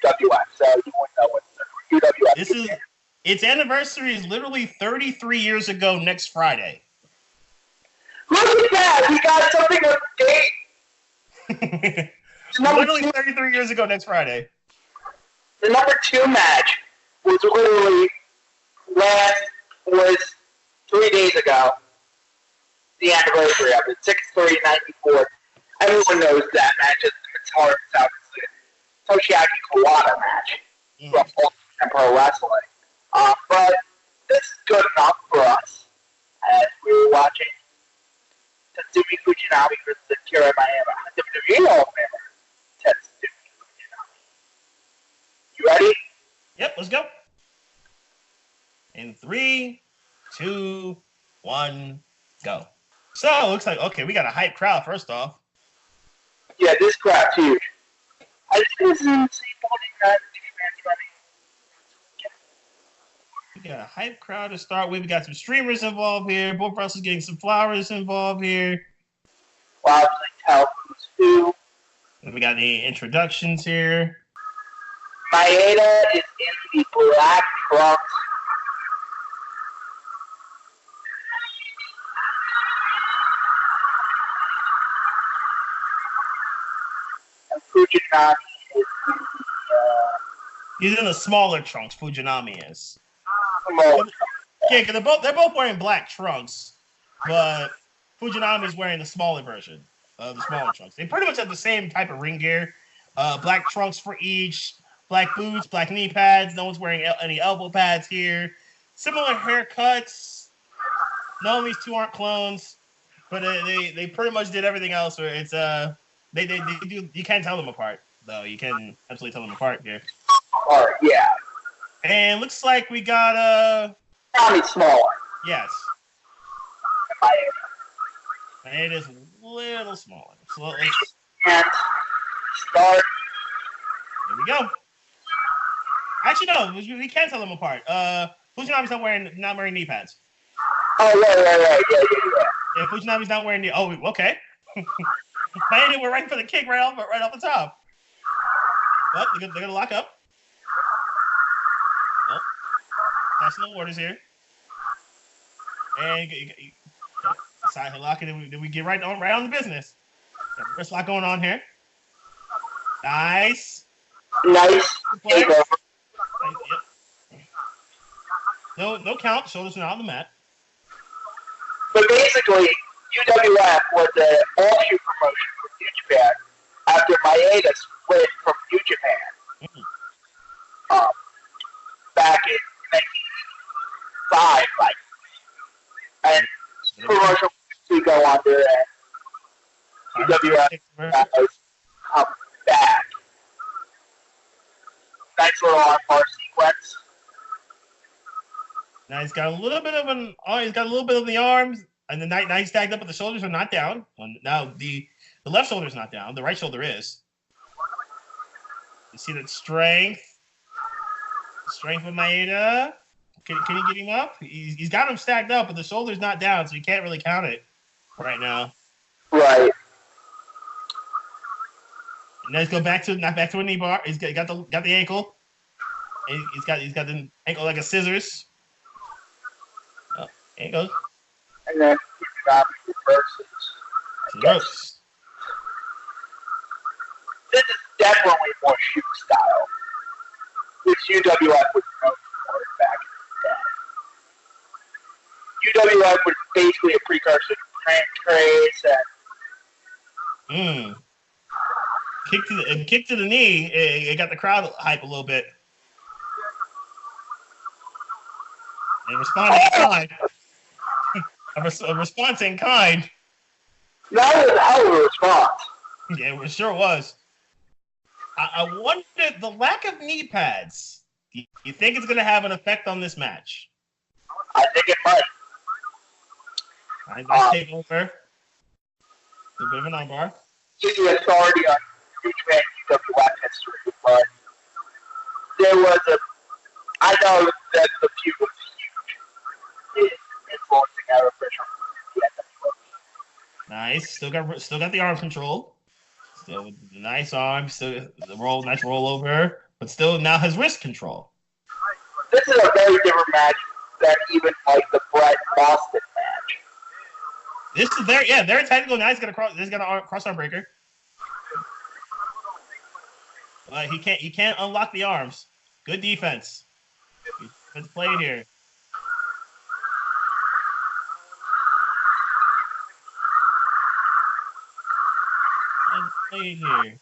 UWF, so you won't know what's the UWF. Its anniversary is literally 33 years ago next Friday. Look at that! We got something on the date. Literally 33 years ago next Friday. The number 2 match was literally was 3 days ago. The anniversary of it, 6/3/94. Everyone knows that match. It's hard to tell. It's the Toshiaki Kawada match from Ultimate Pro Wrestling. But this is good enough for us as we were watching Tatsumi Fujinami versus Akira Maeda. WWE Hall of Famer Tatsumi Fujinami. You ready? Yep, let's go. In 3, 2, 1, go. So it looks like we got a hype crowd first off. Yeah, this crowd's huge. I just didn't see bowling that We got a hype crowd to start with. We got some streamers involved here. Both wrestlers getting some flowers involved here. Wow, like tell who's who. And we got the introductions here. Maeda is in the black trunks. And Fujinami is in He's in the smaller trunks. Fujinami is. the Yeah, because they're both wearing black trunks, but Fujinami is wearing the smaller version of the smaller trunks. They pretty much have the same type of ring gear. Black trunks for each, black boots, black knee pads. No one's wearing any elbow pads here. Similar haircuts. No, these two aren't clones, but they pretty much did everything else. Where it's they do. You can't tell them apart though. You can absolutely tell them apart here. Or, yeah. And looks like we got Tommy's smaller. yes. Maeda. And it is a little smaller. So let's, And start. here we go. Actually, no, we can't tell them apart. Fujinami's not wearing knee pads. Oh, right. Yeah. Yeah, Fujinami's not wearing knee. Oh, okay. Maeda, we're right for the kick right off the top. But they're gonna lock up. Oh, passing the orders here. And side lock it. Then we get right on the business. Got the wrist lock going on here. Nice. Nice. Takeover. Yep. No count. Shoulders are not on the mat. But basically, UWF was an offshoot promotion from New Japan after Maeda split from New Japan back in 1985, and promotion to go under, and UWF was come back. Nice little armbar sequence. Now he's got a little bit of the arms, and the nice stacked up, but the shoulders are not down. Now the left shoulder is not down. The right shoulder is. You see that strength. Strength of Maeda. Can you get him up? He's got him stacked up, but the shoulder's not down, so you can't really count it right now. Right. And let's go back to a knee bar. He's got the ankle. He's got the ankle like a scissors. Oh, there he goes. And then Fujinami reverses. Gross. This is definitely more shoot style, which UWF was known for back in the day. UWF was basically a precursor to Crank Trace and Kick to the knee. It got the crowd hype a little bit. And responded in kind. A response in kind. that was a hell of a response. Yeah, it sure was. I wonder, the lack of knee pads, do you think it's going to have an effect on this match? I think it might. Nice takeover. A bit of an armbar. Give you authority on New Japan UWF history, but there was I know that the feud was huge in influencing our official NWA. Nice. Still got the arm control. Still with the nice arm. Still the nice rollover, but still now has wrist control. This is a very different match than even like the Brett Boston match. This is very technical. Now he's got a cross arm breaker. He can't unlock the arms. Good defense. Good play here. Good play here.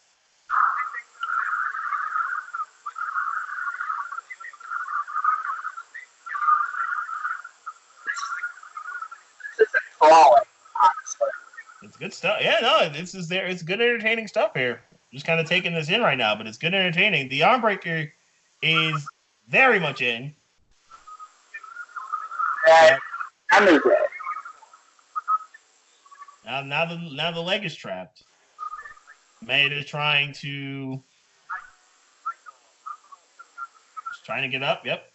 This is enthralling, honestly. It's good stuff. Yeah, no, it's good entertaining stuff here. Just kind of taking this in right now, but it's good entertaining. The arm breaker is very much in. And I'm in red. Now the leg is trapped. Maeda trying to get up. Yep.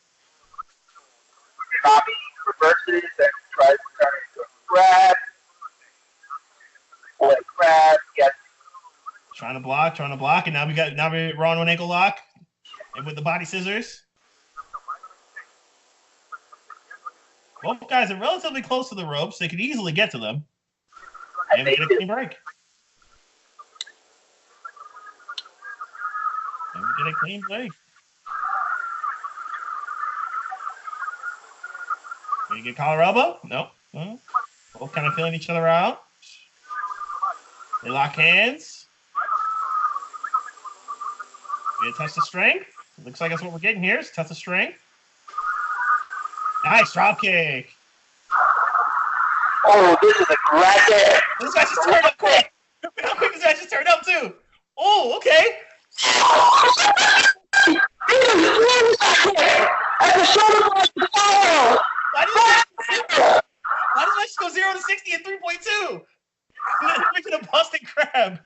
Fujinami reverses and tries to turn it into a grab. Leg grab. Yes. Trying to block, and now we're on one ankle lock, and with the body scissors. Both guys are relatively close to the ropes; they could easily get to them, and we get a clean break. Can you get collar elbow? No. Both kind of feeling each other out. They lock hands. Get a test of strength. Looks like that's what we're getting here. It's test of strength. Nice drop kick. Oh, this is aggressive. This match just turned up quick. Look how quick this match just turned up too. Oh, okay. At the shoulder blast to follow. Why does match just go 0 to 60 in 3.2? Making a busted crab.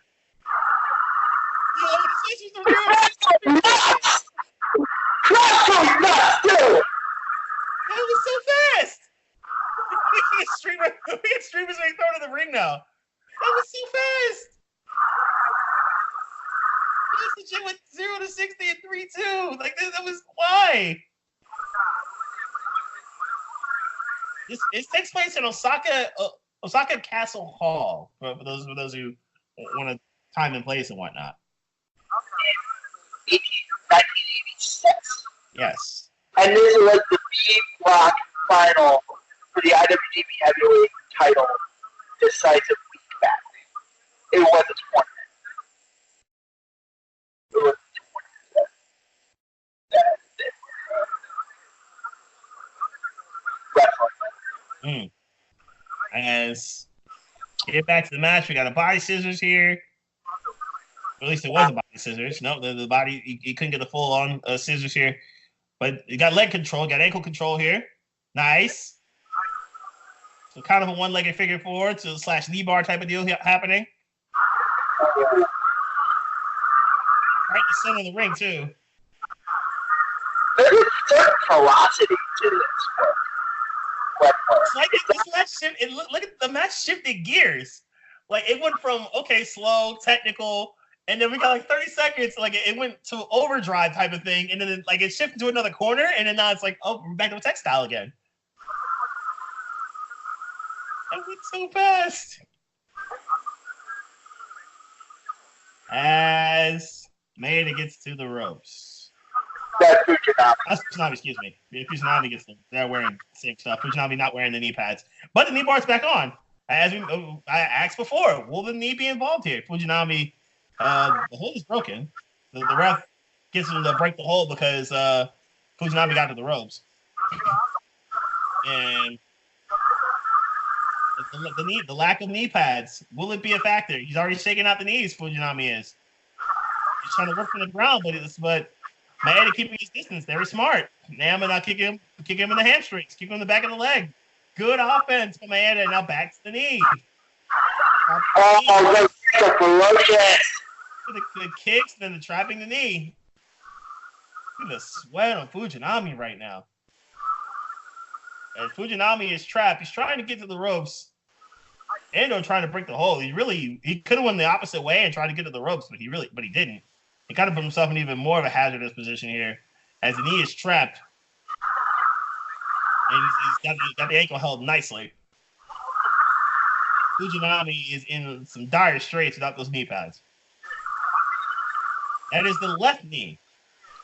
That was so fast! We get streamers being thrown in the ring now. That was so fast! This legit went 0 to 60 and 3-2. Like that was why? This takes place in Osaka Castle Hall for those who want to time and place and whatnot. 1986. Yes. And this was the B block final for the IWGP Heavyweight title decisive week back. It was a tournament. It was a tournament that wrestling. As get back to the match, we got a body scissors here. Or at least it was a body scissors. No, the body, he couldn't get the full on scissors here. But you got leg control, got ankle control here. Nice. So kind of a one-legged figure four to / knee bar type of deal happening. Right in the center of the ring, too. There is certain ferocity to this work. It's like this match look at the match shifted gears. Like it went from slow, technical, And then we got like 30 seconds, like it went to overdrive type of thing, and then like it shifted to another corner, and then now it's like, oh, we're back to a textile again. That went so fast. As Maeda gets to the ropes. That's Fujinami. That's Fujinami, excuse me. Fujinami gets them. They're wearing the same stuff. Fujinami not wearing the knee pads. But the knee bar's back on. As I asked before, will the knee be involved here? Fujinami, the hold is broken. The ref gets him to break the hold because Fujinami got to the ropes. And the lack of knee pads, will it be a factor? He's already shaking out the knees, Fujinami is. He's trying to work from the ground, but Maeda keeping his distance. Very smart. Nama not kick him in the hamstrings, kick him in the back of the leg. Good offense from Maeda. Now back to the knee. Oh, that's ferocious. The kicks, then the trapping the knee. Look at the sweat on Fujinami right now. As Fujinami is trapped, he's trying to get to the ropes. Endo trying to break the hold. He could have went the opposite way and tried to get to the ropes, but he didn't. He kind of put himself in even more of a hazardous position here, as the knee is trapped, and he's got the ankle held nicely. Fujinami is in some dire straits without those knee pads. That is the left knee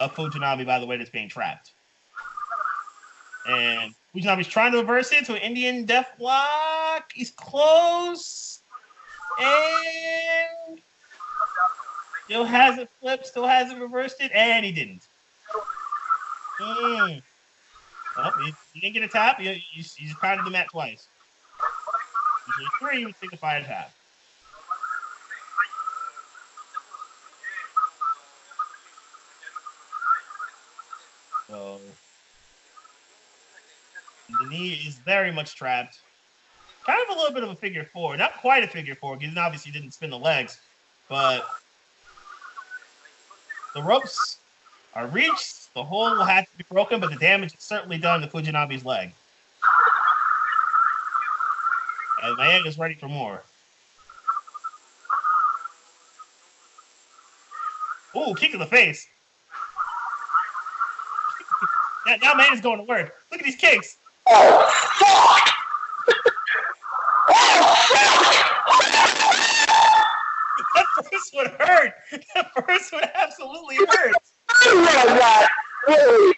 of Fujinami, by the way, that's being trapped. And Fujinami's trying to reverse it to an Indian death block. He's close. And still hasn't flipped, still hasn't reversed it, and he didn't. Oh, he didn't get a tap. He just pounded the mat twice. Usually 3 would signify a tap. So the knee is very much trapped. Kind of a little bit of a figure four. Not quite a figure four, because obviously didn't spin the legs. But the ropes are reached. The hole will have to be broken, but the damage is certainly done to Fujinami's leg. And Maeda is ready for more. Ooh, kick to the face. Now Maeda's going to work. Look at these kicks. Oh, fuck! That first one hurt. That first one absolutely hurt. Really?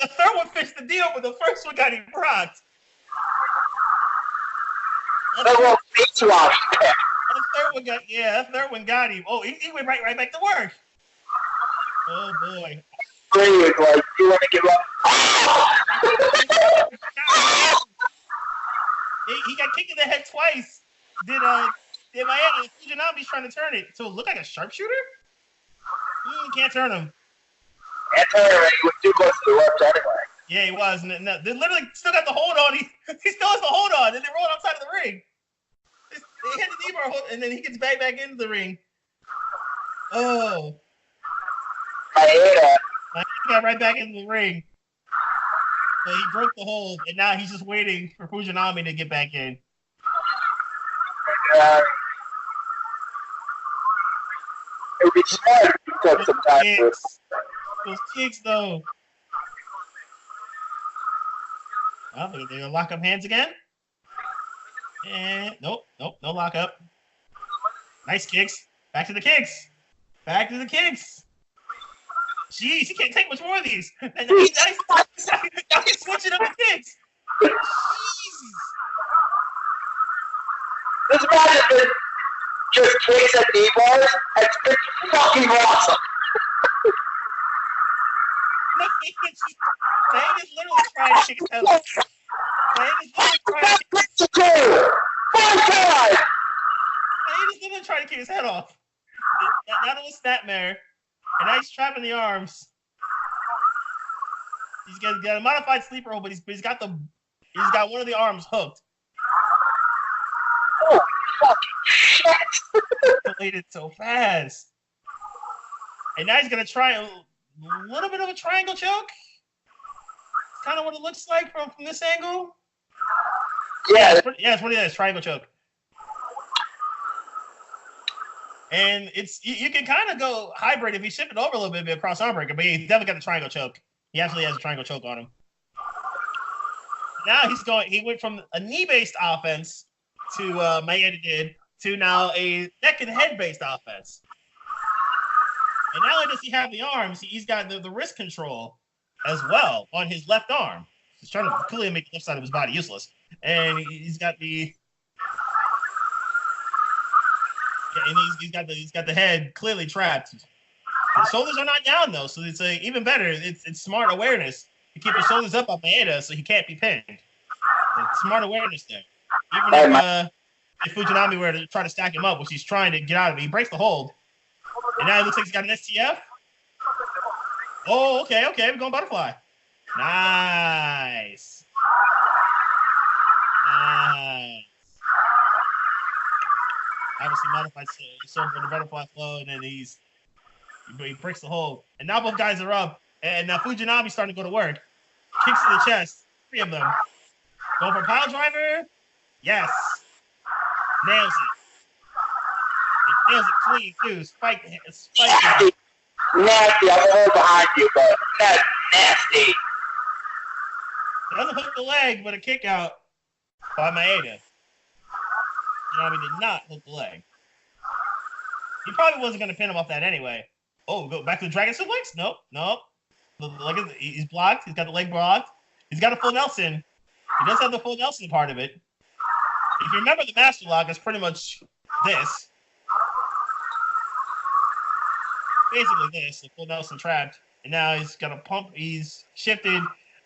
The third one fixed the deal, but the first one got him rocked. That little face wash. That third one got him. Oh, he went right back to work. Oh boy. Breathe, like, you want to give up? He got kicked in the head twice. Did Maeda? Fujinami's trying to turn it. So it looked like a sharpshooter? Can't turn him. Can't turn him. He was too close to the ropes anyway. Yeah, he was. And they literally still got the hold on. He still has the hold on. And they roll outside of the ring. They hit the knee bar hold, and then he gets back into the ring. Oh. Maeda. He got right back into the ring. So he broke the hold, and now he's just waiting for Fujinami to get back in. It would be smart if you took some time to it. Those kicks, though. Well, they're going to lock up hands again. And nope, no lock up. Nice kicks. Back to the kicks. Jeez, he can't take much more of these. Now he's switching up the kicks. Jesus. This match has been just kicks at knee bars. It's been fucking awesome. Man is literally trying to kick his head off. Trying to kick his head off. Now it was Snapmare. And now he's trapping the arms. He's got a modified sleeper hold, but he's got one of the arms hooked. Oh fucking shit! Deleted so fast. And now he's gonna try a little bit of a triangle choke. It's kind of what it looks like from this angle. Yeah, it's what it is. Triangle choke. And you can kind of go hybrid if you shift it over a little bit across arm breaker, but he's definitely got the triangle choke. He actually has a triangle choke on him. Now he went from a knee-based offense to Maeda did to now a neck and head-based offense. And not only does he have the arms, he's got the wrist control as well on his left arm. He's trying to clearly make the left side of his body useless. And he's got the he's got the head clearly trapped. The shoulders are not down though, so it's even better. It's smart awareness to keep the shoulders up on Maeda so he can't be pinned. It's smart awareness there. Even if Fujinami were to try to stack him up, which he's trying to get out of it, he breaks the hold. And now it looks like he's got an STF. Oh, okay, we're going butterfly. Nice. Obviously modified so for the butterfly flow, and then he breaks the hold. And now both guys are up, and now Fujinami's starting to go to work. Kicks to the chest. 3 of them. Going for a pile driver. Yes. Nails it. He nails it clean, too. Spike. Nasty. Nasty. I'm a little behind you, but that's nasty. Doesn't hook the leg, but a kick out by Maeda. Fujinami did not hook the leg. He probably wasn't going to pin him off that anyway. Oh, go back to the Dragon Suplex? Nope. He's blocked. He's got the leg blocked. He's got a full Nelson. He does have the full Nelson part of it. If you remember, the Master Lock is pretty much this. Basically this, the full Nelson trapped. And now he's got a pump. He's shifted.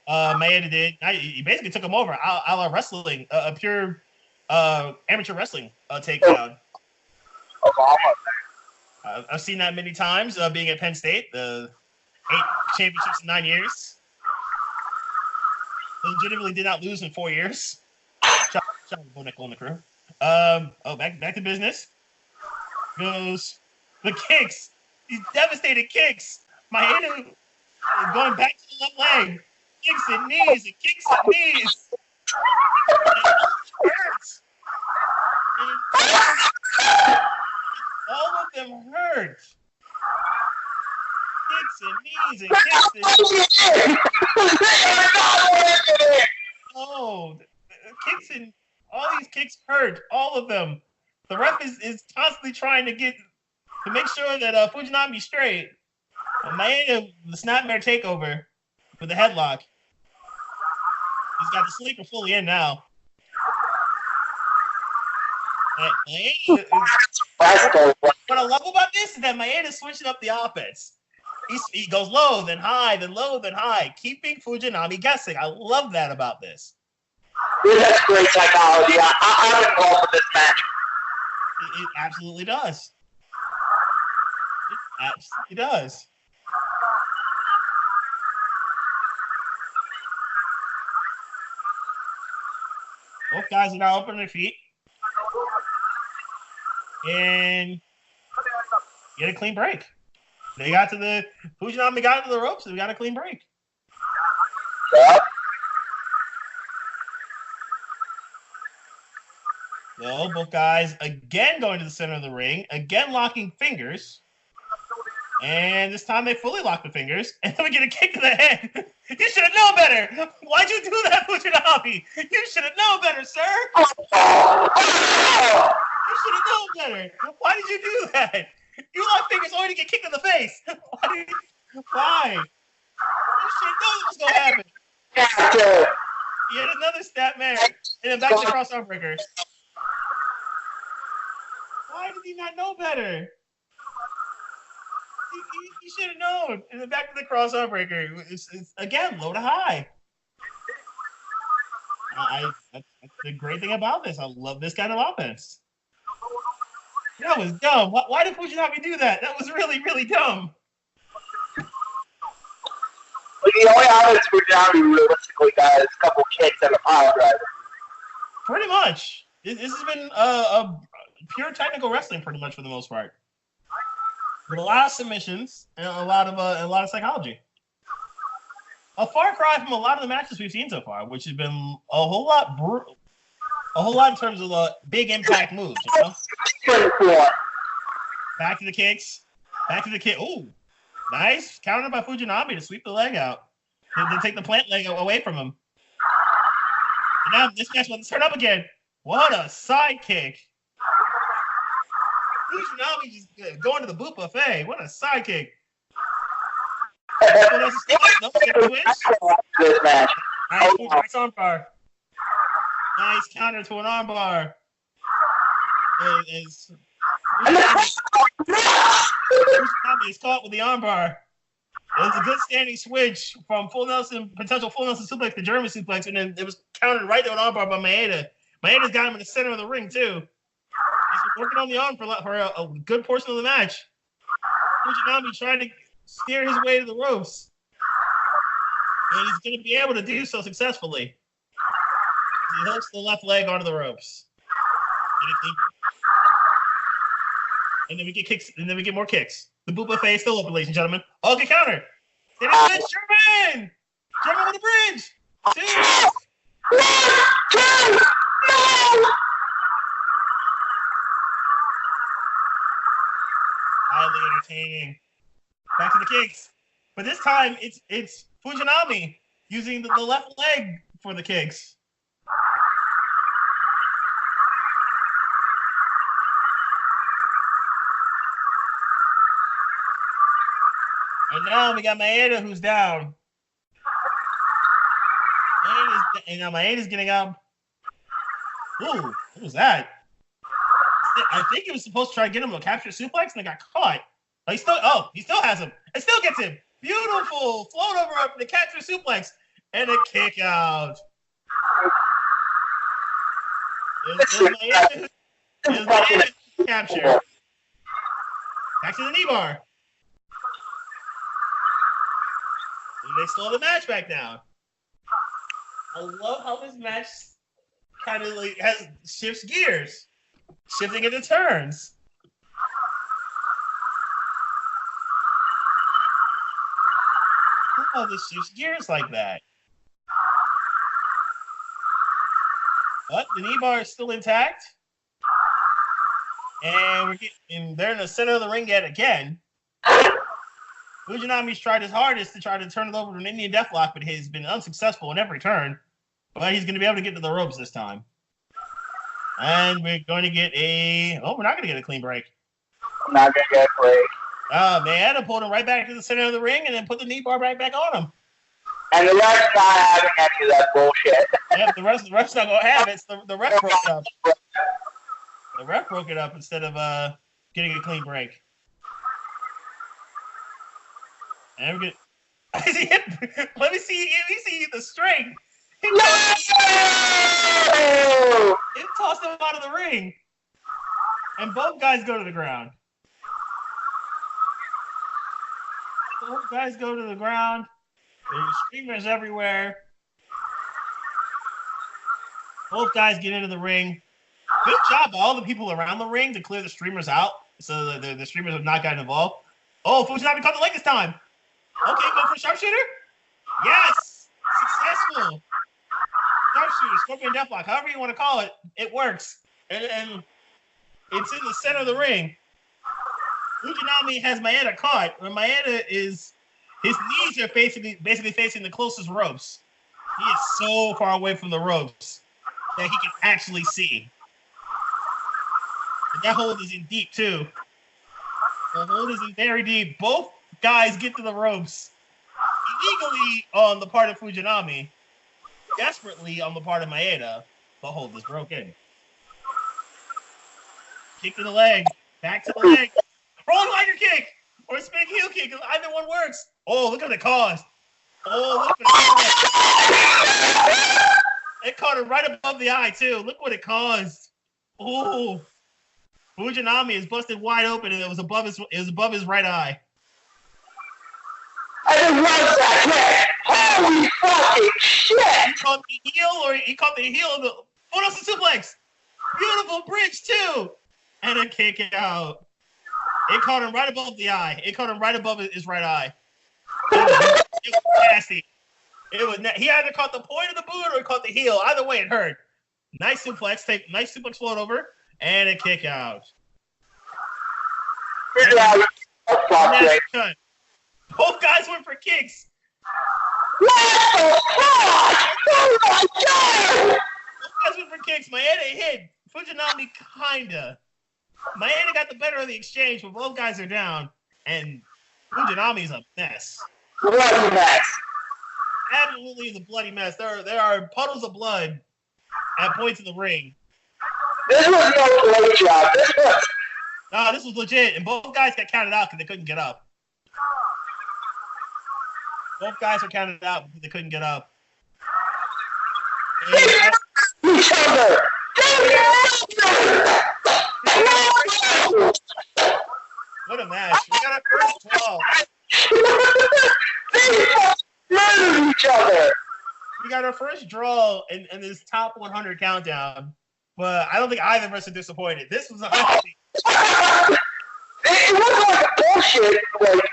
Maeda did. Now he basically took him over. A la wrestling, a pure amateur wrestling takedown. I've seen that many times being at Penn State. The 8 championships in 9 years. Legitimately did not lose in 4 years. Shout out to Bo Nickel and the crew. Back to business. Goes the kicks. These devastating kicks. Maeda going back to the left leg. Kicks and knees and kicks and knees. It hurts. All of them hurt. Kicks and knees and kicks and knees. Oh, kicks and all these kicks hurt. All of them. The ref is constantly trying to make sure that Fujinami's straight. Maeda, the Snapmare takeover with the headlock. He's got the sleeper fully in now. What I love about this is that Maeda's switching up the offense. He goes low, then high, then low, then high, keeping Fujinami guessing. I love that about this. Dude, that's great psychology. I'm involved with this match. It absolutely does. It absolutely does. Both guys are now up on their feet. And get a clean break. Fujinami got to the ropes, and we got a clean break. Yep. So both guys again going to the center of the ring, again locking fingers. And this time they fully lock the fingers, and then we get a kick to the head. You should have known better. Why'd you do that, Fujinami? You should have known better, sir. You should have known better. Why did you do that? You lock fingers only to get kicked in the face. Why? You should have known it was going to happen. He had another snap man, and then back to the cross-arm breaker. Why did he not know better? He should have known. And then back to the cross-arm breaker. It's again, low to high. That's the great thing about this. I love this kind of offense. That was dumb. Why did Fujinami do that? That was really, really dumb. The only offense Fujinami realistically got is a couple kicks and a pile driver. Pretty much. This has been a pure technical wrestling, pretty much for the most part. With a lot of submissions and a lot of psychology. A far cry from a lot of the matches we've seen so far, which has been a whole lot in terms of big impact moves. You know? Back to the kicks. Back to the kick. Ooh, nice counter by Fujinami to sweep the leg out. Then take the plant leg away from him. And now this match wants to turn up again. What a side kick. Fujinami just going to the boot buffet. What a side kick. This match. Nice armbar. Nice counter to an armbar. Fujinami is caught with the armbar. It was a good standing switch from potential full Nelson suplex to German suplex, and then it was countered right to an armbar by Maeda. Maeda's got him in the center of the ring, too. He's been working on the arm for a good portion of the match. Fujinami trying to steer his way to the ropes. And he's going to be able to do so successfully. He hooks the left leg onto the ropes. And then we get kicks, and then we get more kicks. The boot buffet is still open, ladies and gentlemen. Oh, good counter. Then it's German! German with a bridge! 2! Highly entertaining. Back to the kicks. But this time, it's Fujinami using the left leg for the kicks. And now we got Maeda who's down. And now Maeda's getting up. Ooh, what was that? I think he was supposed to try to get him to capture suplex, and they got caught. But he still has him. It still gets him. Beautiful float over up the capture suplex and a kick out. It was Maeda's capture. Back to the knee bar. They slow the match back down. I love how this match kind of like shifts gears, shifting into turns. Oh, this shifts gears like that. But the knee bar is still intact, and they're in the center of the ring yet again. Fujinami's tried his hardest to try to turn it over to an Indian Deathlock, but he's been unsuccessful in every turn. But he's going to be able to get to the ropes this time. And we're going to get we're not going to get a clean break. I'm not going to get a break. Maeda pulled him right back to the center of the ring and then put the knee bar back on him. And the ref's not having any of that bullshit. Yeah, the ref's not going to have it. The ref broke it up. The ref broke it up instead of getting a clean break. And we're good. Let me see the strength. It tossed him out of the ring. And both guys go to the ground. There's streamers everywhere. Both guys get into the ring. Good job by all the people around the ring to clear the streamers out so that the streamers have not gotten involved. Oh, Fujinami caught the leg this time. Okay, go for sharpshooter. Yes, successful. Sharpshooter, Scorpion Deathlock, however you want to call it, it works. And it's in the center of the ring. Fujinami has Maeda caught, and Maeda his knees are basically facing the closest ropes. He is so far away from the ropes that he can actually see. And that hold is in deep too. The hold is in very deep. Both guys get to the ropes illegally on the part of Fujinami, desperately on the part of Maeda. The hold is broken. Kick to the leg, back to the leg, rolling lighter kick or spinning heel kick. Either one works. Oh, look at the cause. Oh, look at it. It caught him right above the eye too. Look what it caused. Oh, Fujinami is busted wide open, and it was above his right eye. I just love that kick. Holy fucking shit! He caught the heel of the full Nelson suplex. Beautiful bridge too, and a kick out. It caught him right above the eye. It caught him right above his right eye. It was nasty. He either caught the point of the boot or he caught the heel. Either way, it hurt. Nice suplex float over, and a kick out. Fujinami. That's done. Both guys went for kicks. What the fuck? Oh my god! Both guys went for kicks. Maeda hit Fujinami kinda. Maeda got the better of the exchange, but both guys are down, and Fujinami's a mess. Bloody mess. Absolutely is a bloody mess. There are puddles of blood at points in the ring. This was no play job. This was legit, and both guys got counted out because they couldn't get up. Both guys were counted out because they couldn't get up. Each other. What a match. We got our first draw. They murdered each other. We got our first draw in this top 100 countdown, but I don't think either of us are disappointed. This was honestly. It was like a bullshit. Like,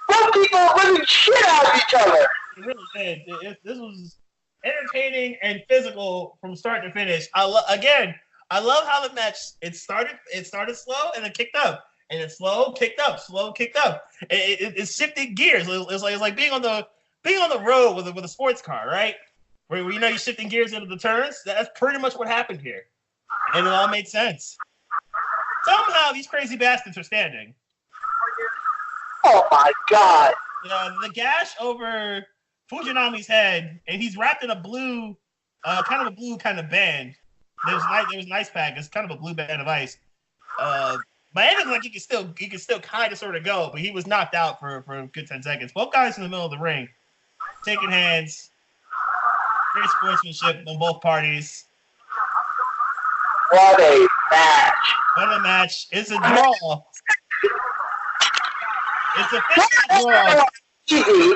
both people were winning shit out of each other. It really did. This was entertaining and physical from start to finish. I love how the match it started slow and then kicked up, and it's slow, kicked up, slow, kicked up. It shifted gears. It's like being on the road with a sports car, right? Where you're shifting gears into the turns. That's pretty much what happened here, and it all made sense. Somehow these crazy bastards are standing. Oh my god! The gash over Fujinami's head, and he's wrapped in a blue, kind of band. There's an ice pack. It's kind of a blue band of ice. Maeda looked like he could still kind of sort of go, but he was knocked out for a good 10 seconds. Both guys in the middle of the ring, taking hands. Great sportsmanship on both parties. What a match! What a match! It's a draw. It's a physical draw. Easy.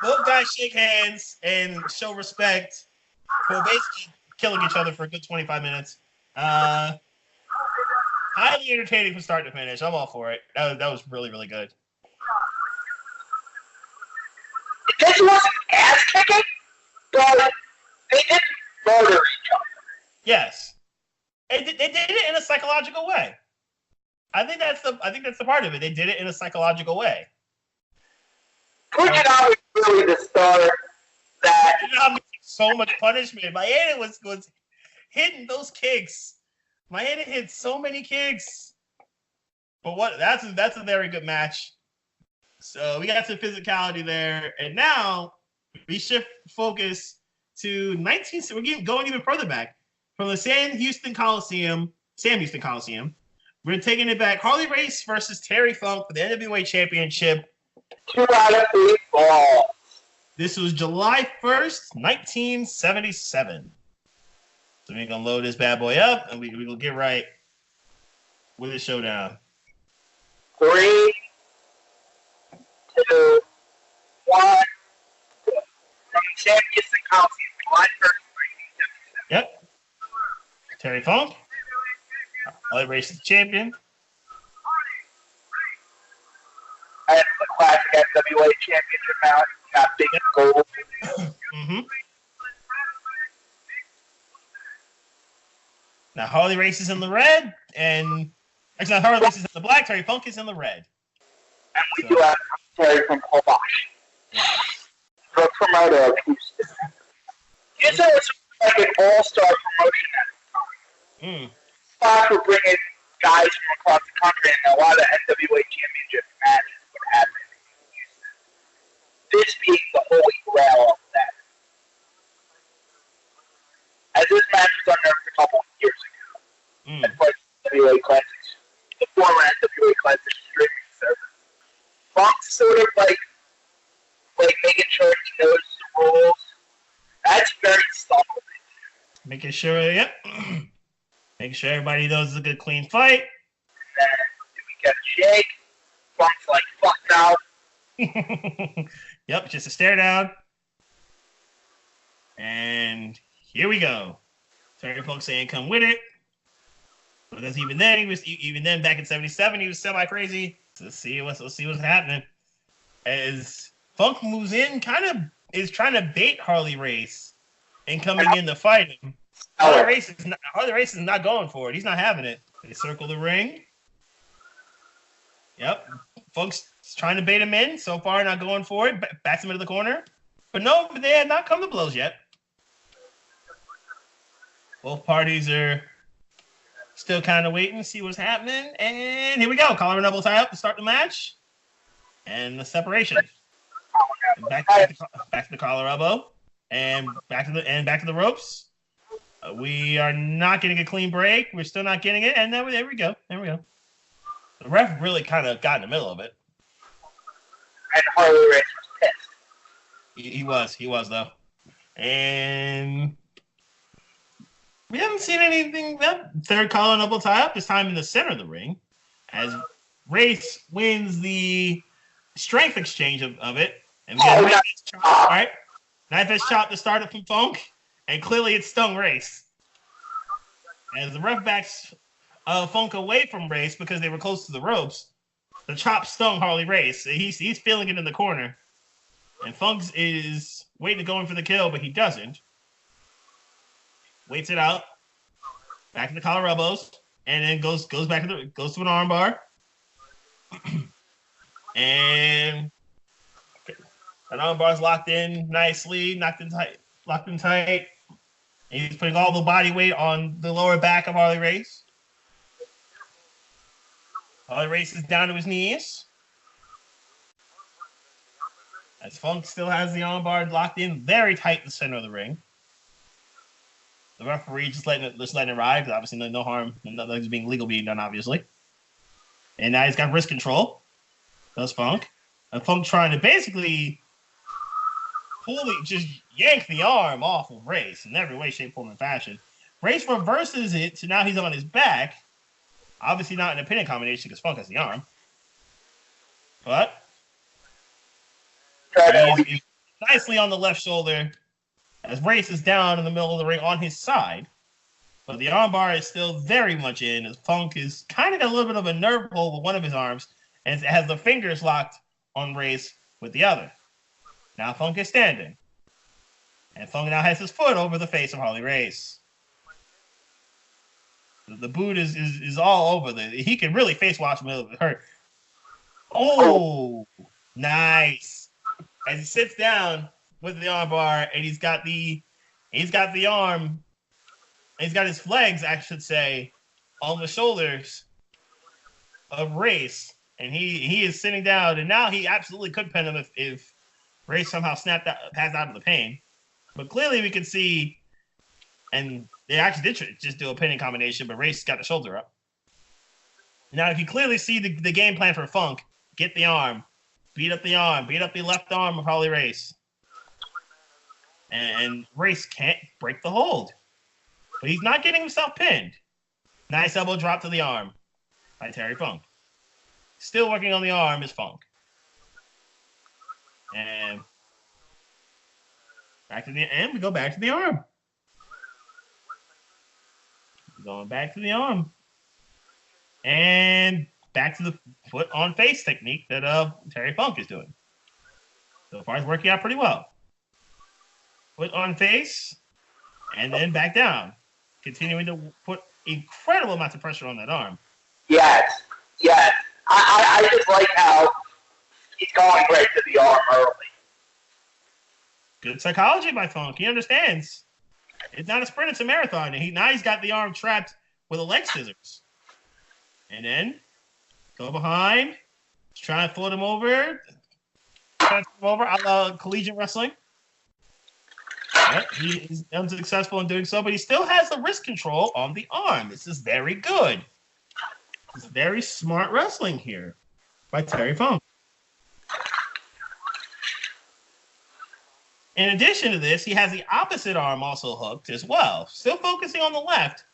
Both guys shake hands and show respect for basically killing each other for a good 25 minutes. Highly entertaining from start to finish. I'm all for it. That was really, really good. This wasn't ass kicking, but they didn't murder each other. Yes. They did it in a psychological way. I think that's the part of it. They did it in a psychological way. Fujinami was really the star that So much punishment. Maeda was hitting those kicks. Maeda hit so many kicks. But that's a very good match. So we got some physicality there, and now we shift focus to we're going even further back from the Sam Houston Coliseum. We're taking it back. Harley Race versus Terry Funk for the NWA Championship. 2 out of 3 balls. This was July 1st, 1977. So we're going to load this bad boy up, and we will get right with the showdown. 3, 2, 1. From Sam Houston Coliseum, July 1st, 1977. Yep. Terry Funk. Harley Race is the champion. And the classic NWA championship match. Got big gold. Mm-hmm. Now Harley Race is in the red, and actually Harley Race is in the black. Terry Funk is in the red. And we do have Terry from Kovash. The promoter of Houston. Houston was like an all-star promotion at the time. Spots were bringing guys from across the country, and a lot of NWA championship matches would happen in Houston. This being the holy grail of that. As this match was unearthed a couple of years ago, at first NWA Classics, the former NWA Classics streaming service. Funk's sort of like making sure he knows the rules. That's very subtle. Making sure, yep. Making sure everybody knows it's a good, clean fight. And then we get a shake. Funk's like, fuck now. Yep, just a stare down. And here we go. Terry Funk saying, "Come with it." But that's even then back in '77, he was semi crazy. So let's see what's happening. As Funk moves in, kind of is trying to bait Harley Race and coming in to fight him. Harley Race is not going for it. He's not having it. They circle the ring. Yep. Funk's trying to bait him in. So far, not going for it. Backs him into the corner. But no, they had not come to blows yet. Both parties are still kind of waiting to see what's happening. And here we go. Collar and elbow tie up to start the match. And the separation. And back to the collar elbow. And back to the ropes. We are not getting a clean break. We're still not getting it. And there we go. There we go. The ref really kind of got in the middle of it. And Harley Race was pissed. He was though. And we haven't seen anything. Third collar and elbow tie up, this time in the center of the ring, as Race wins the strength exchange of it. And we got a nice chop, all right? Knife edge chop to start it from Funk, and clearly it stung Race. As the ref backs Funk away from Race because they were close to the ropes, the chop stung Harley Race. He's feeling it in the corner. And Funk is waiting to go in for the kill, but he doesn't. Waits it out. Back to the collar elbows. And then goes back to an armbar. And an armbar's locked in nicely, locked in tight. And he's putting all the body weight on the lower back of Harley Race. Harley Race is down to his knees. As Funk still has the armbar locked in very tight in the center of the ring. The referee just letting it ride, because obviously no harm, nothing's being legal being done, obviously. And now he's got wrist control. Does Funk. And Funk trying to basically just yank the arm off of Race in every way, shape, form, and fashion. Race reverses it, so now he's on his back. Obviously not in a pinning combination because Funk has the arm. But he's nicely on the left shoulder as Race is down in the middle of the ring on his side. But the armbar is still very much in as Funk is kind of got a little bit of a nerve hold with one of his arms and has the fingers locked on Race with the other. Now Funk is standing. And Funk now has his foot over the face of Harley Race. The boot is all over. He can really face watch him. It hurt. Oh, nice. As he sits down with the armbar, and he's got the arm, he's got his legs, I should say, on the shoulders of Race, and he is sitting down, and now he absolutely could pin him if Race somehow passed out of the pain. But clearly we can see, and they actually did just do a pinning combination, but Race got the shoulder up. Now, if you clearly see the game plan for Funk, get the arm, beat up the left arm of Harley Race. And Race can't break the hold. But he's not getting himself pinned. Nice elbow drop to the arm by Terry Funk. Still working on the arm is Funk. And we go back to the arm. Going back to the arm. And back to the foot on face technique that Terry Funk is doing. So far, it's working out pretty well. Foot on face, and then back down. Continuing to put incredible amounts of pressure on that arm. Yes. I just like how he's going right to the arm early. Good psychology by Funk. He understands. It's not a sprint, it's a marathon. And now he's got the arm trapped with a leg scissors. And then go behind. Try to float him over. I love collegiate wrestling. Yep, he is unsuccessful in doing so, but he still has the wrist control on the arm. This is very good. It's very smart wrestling here by Terry Funk. In addition to this, he has the opposite arm also hooked as well. Still focusing on the left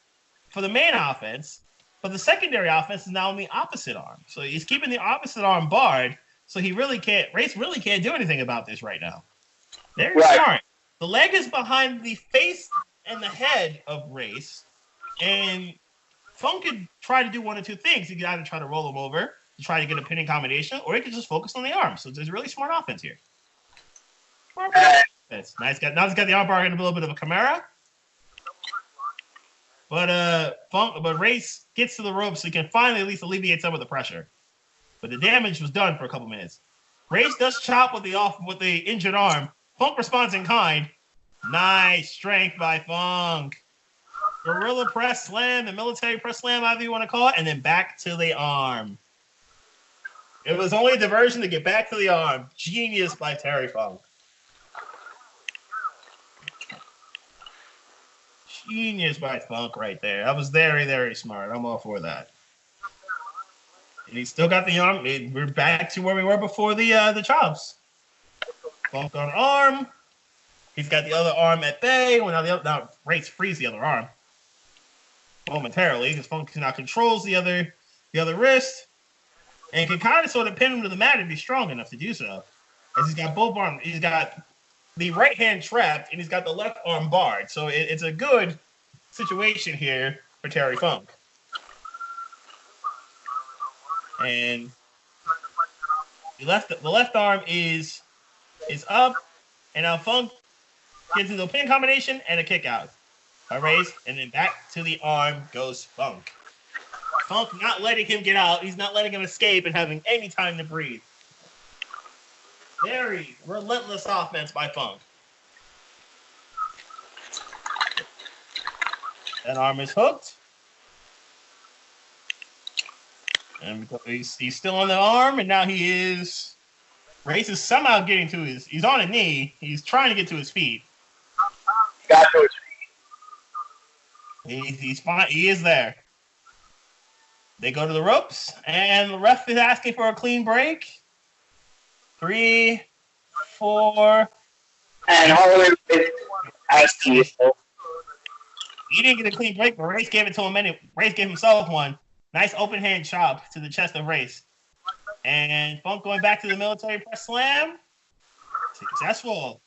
for the main offense, but the secondary offense is now on the opposite arm. So he's keeping the opposite arm barred, so Race really can't do anything about this right now. Very smart. The leg is behind the face and the head of Race, and Funk could try to do one of two things. He could either try to roll him over to try to get a pinning combination, or he could just focus on the arm. So there's a really smart offense here. That's nice. Now he's got the armbar in a little bit of a chimera. But Race gets to the rope so he can finally at least alleviate some of the pressure. but the damage was done for a couple minutes. Race does chop with the injured arm. Funk responds in kind. Nice strength by Funk. Gorilla press slam, the military press slam, however you want to call it, and then back to the arm. It was only a diversion to get back to the arm. Genius by Terry Funk. Genius by Funk right there. That was very, very smart. I'm all for that. And he still got the arm. We're back to where we were before the chops. Funk on arm. He's got the other arm at bay. Well, now Race frees the other arm momentarily because Funk now controls the other wrist and can kind of sort of pin him to the mat if he's strong enough to do so. As he's got both arms. He's got the right hand trapped and he's got the left arm barred. So it's a good situation here for Terry Funk. And the left arm is up, and now Funk gets into a pin combination and a kick out. A raise, and then back to the arm goes Funk. Funk not letting him get out. He's not letting him escape and having any time to breathe. Very relentless offense by Funk. That arm is hooked. And he's still on the arm, and now Race is somehow getting to he's on a knee. He's trying to get to his feet. Got to his feet. He's fine. He is there. They go to the ropes, and the ref is asking for a clean break. 3, 4. And Harley is as peaceful. He didn't get a clean break, but Race gave it to him anyway. Race gave himself one. Nice open hand chop to the chest of Race. And Funk going back to the military press slam. Successful.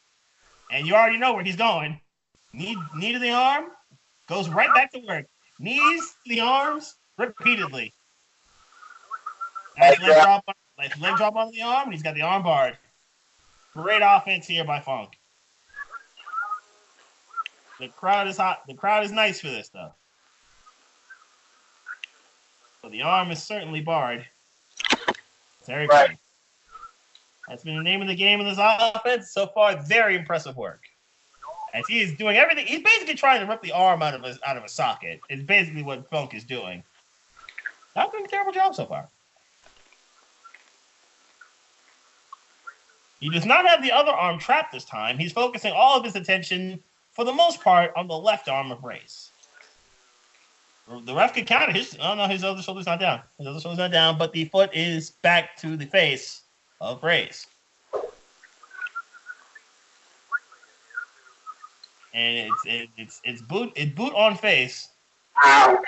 And you already know where he's going. Knee to the arm. Goes right back to work. Knees to the arms repeatedly. Nice leg drop onto the arm, and he's got the arm barred. Great offense here by Funk. The crowd is hot. The crowd is nice for this stuff. But the arm is certainly barred. Very good. That's been the name of the game in this offense. So far, very impressive work. As he is doing everything, he's basically trying to rip the arm out of a socket. It's basically what Funk is doing. Not doing a terrible job so far. He does not have the other arm trapped this time. He's focusing all of his attention, for the most part, on the left arm of Race. The ref can count it. His other shoulder's not down. His other shoulder's not down, but the foot is back to the face of Race. And it's boot on face. Ow.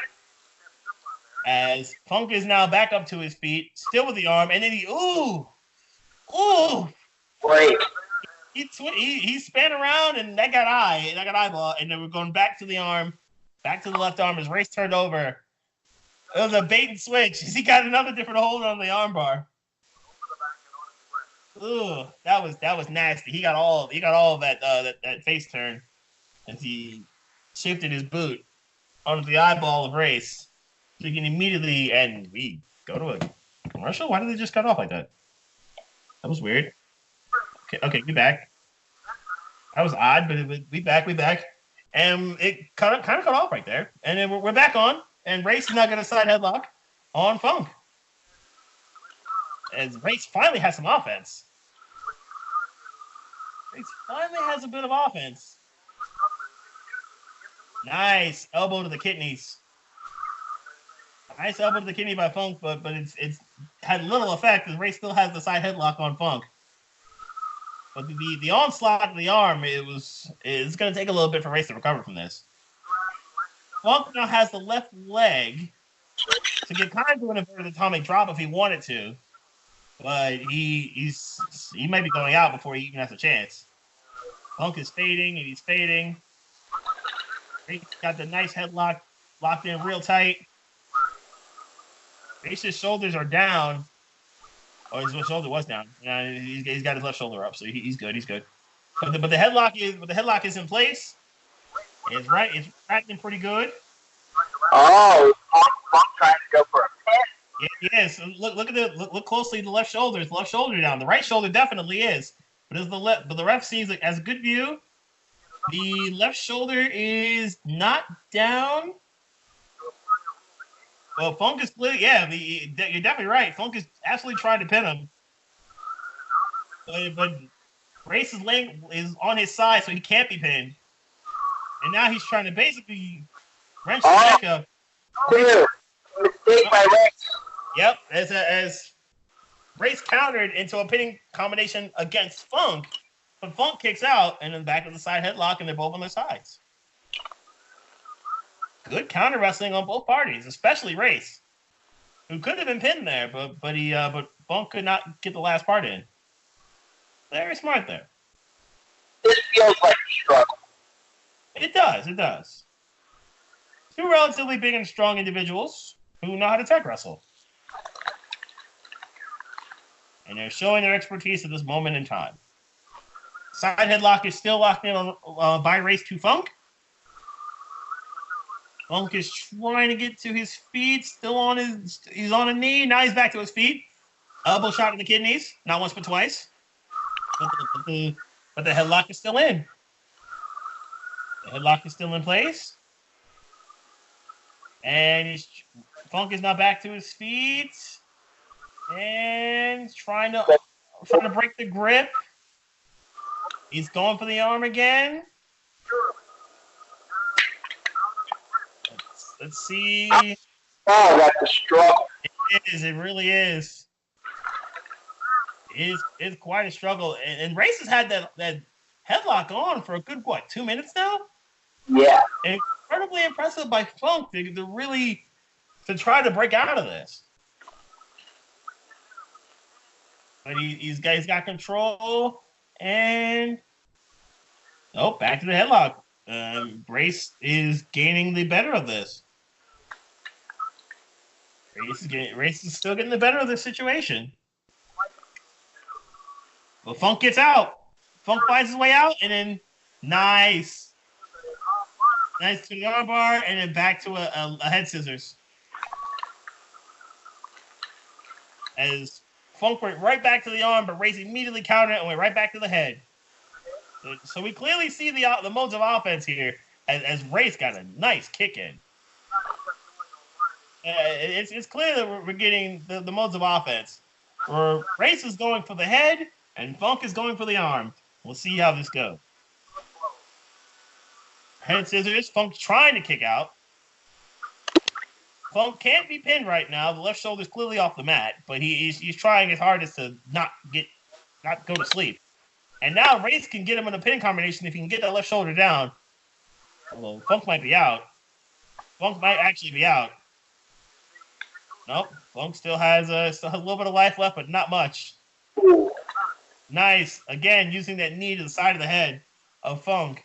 As Funk is now back up to his feet, still with the arm, and then Wait. He span around, and that got eyeball, and then we're going back to the arm, back to the left arm as Race turned over. It was a bait and switch. He got another different hold on the armbar. Ooh, that was nasty. He got all of that face turn as he shifted his boot onto the eyeball of Race. So he can immediately, and we go to a commercial. Why did they just cut off like that? That was weird. Okay, we back. That was odd, but we back. And it kind of cut off right there. And then we're back on, and Race is now got a side headlock on Funk. As Race finally has some offense. Race finally has a bit of offense. Nice elbow to the kidneys. Nice elbow to the kidney by Funk, but it's had little effect because Race still has the side headlock on Funk. But the onslaught of the arm, it's going to take a little bit for Race to recover from this. Funk now has the left leg to get kind of an inverted atomic drop if he wanted to, but he might be going out before he even has a chance. Funk is fading, and he's fading. Race got the nice headlock locked in real tight. Race's shoulders are down. Oh, his shoulder was down. He's got his left shoulder up, so he's good. He's good. But the headlock is in place. It's right. It's acting pretty good. Oh, Funk trying to go for a pin. Yes. Look closely at the left shoulder. Is the left shoulder down? The right shoulder definitely is. But the ref sees it as a good view. The left shoulder is not down. Well, Funk is clear. Yeah, you're definitely right. Funk is absolutely trying to pin him. But Race's leg is on his side, so he can't be pinned. And now he's trying to basically wrench the neck up. Clear. Mistake by Rex. Yep, as Race countered into a pinning combination against Funk, but Funk kicks out and then back to the side headlock, and they're both on their sides. Good counter wrestling on both parties, especially Race, who could have been pinned there, but Funk could not get the last part in. Very smart there. This feels like a struggle. It does. Two relatively big and strong individuals who know how to tech wrestle. And they're showing their expertise at this moment in time. Side headlock is still locked in on by Race to Funk. Funk is trying to get to his feet, he's on a knee. Now he's back to his feet. Elbow shot in the kidneys, not once but twice. But the headlock is still in. The headlock is still in place. And Funk is now back to his feet. And trying to break the grip. He's going for the arm again. Let's see. Oh, that's a struggle. It really is. It's quite a struggle. And Race has had that headlock on for a good, 2 minutes now? Yeah. Incredibly impressive by Funk to try to break out of this. But he's got control, and back to the headlock. Race is gaining the better of this. Race is still getting the better of this situation. But Funk gets out. Funk finds his way out, and then nice to the armbar, and then back to a head scissors. As Funk went right back to the arm, but Race immediately countered it and went right back to the head. So we clearly see the modes of offense here as Race got a nice kick in. It's clear that we're getting the modes of offense where Race is going for the head and Funk is going for the arm. We'll see how this goes. Head scissors. Funk trying to kick out. Funk can't be pinned right now. The left shoulder's clearly off the mat, but he's trying his hardest to not go to sleep. And now Race can get him in a pin combination if he can get that left shoulder down. Although Funk might be out. Funk might actually be out. Nope. Funk still has a little bit of life left, but not much. Nice. Again, using that knee to the side of the head of Funk.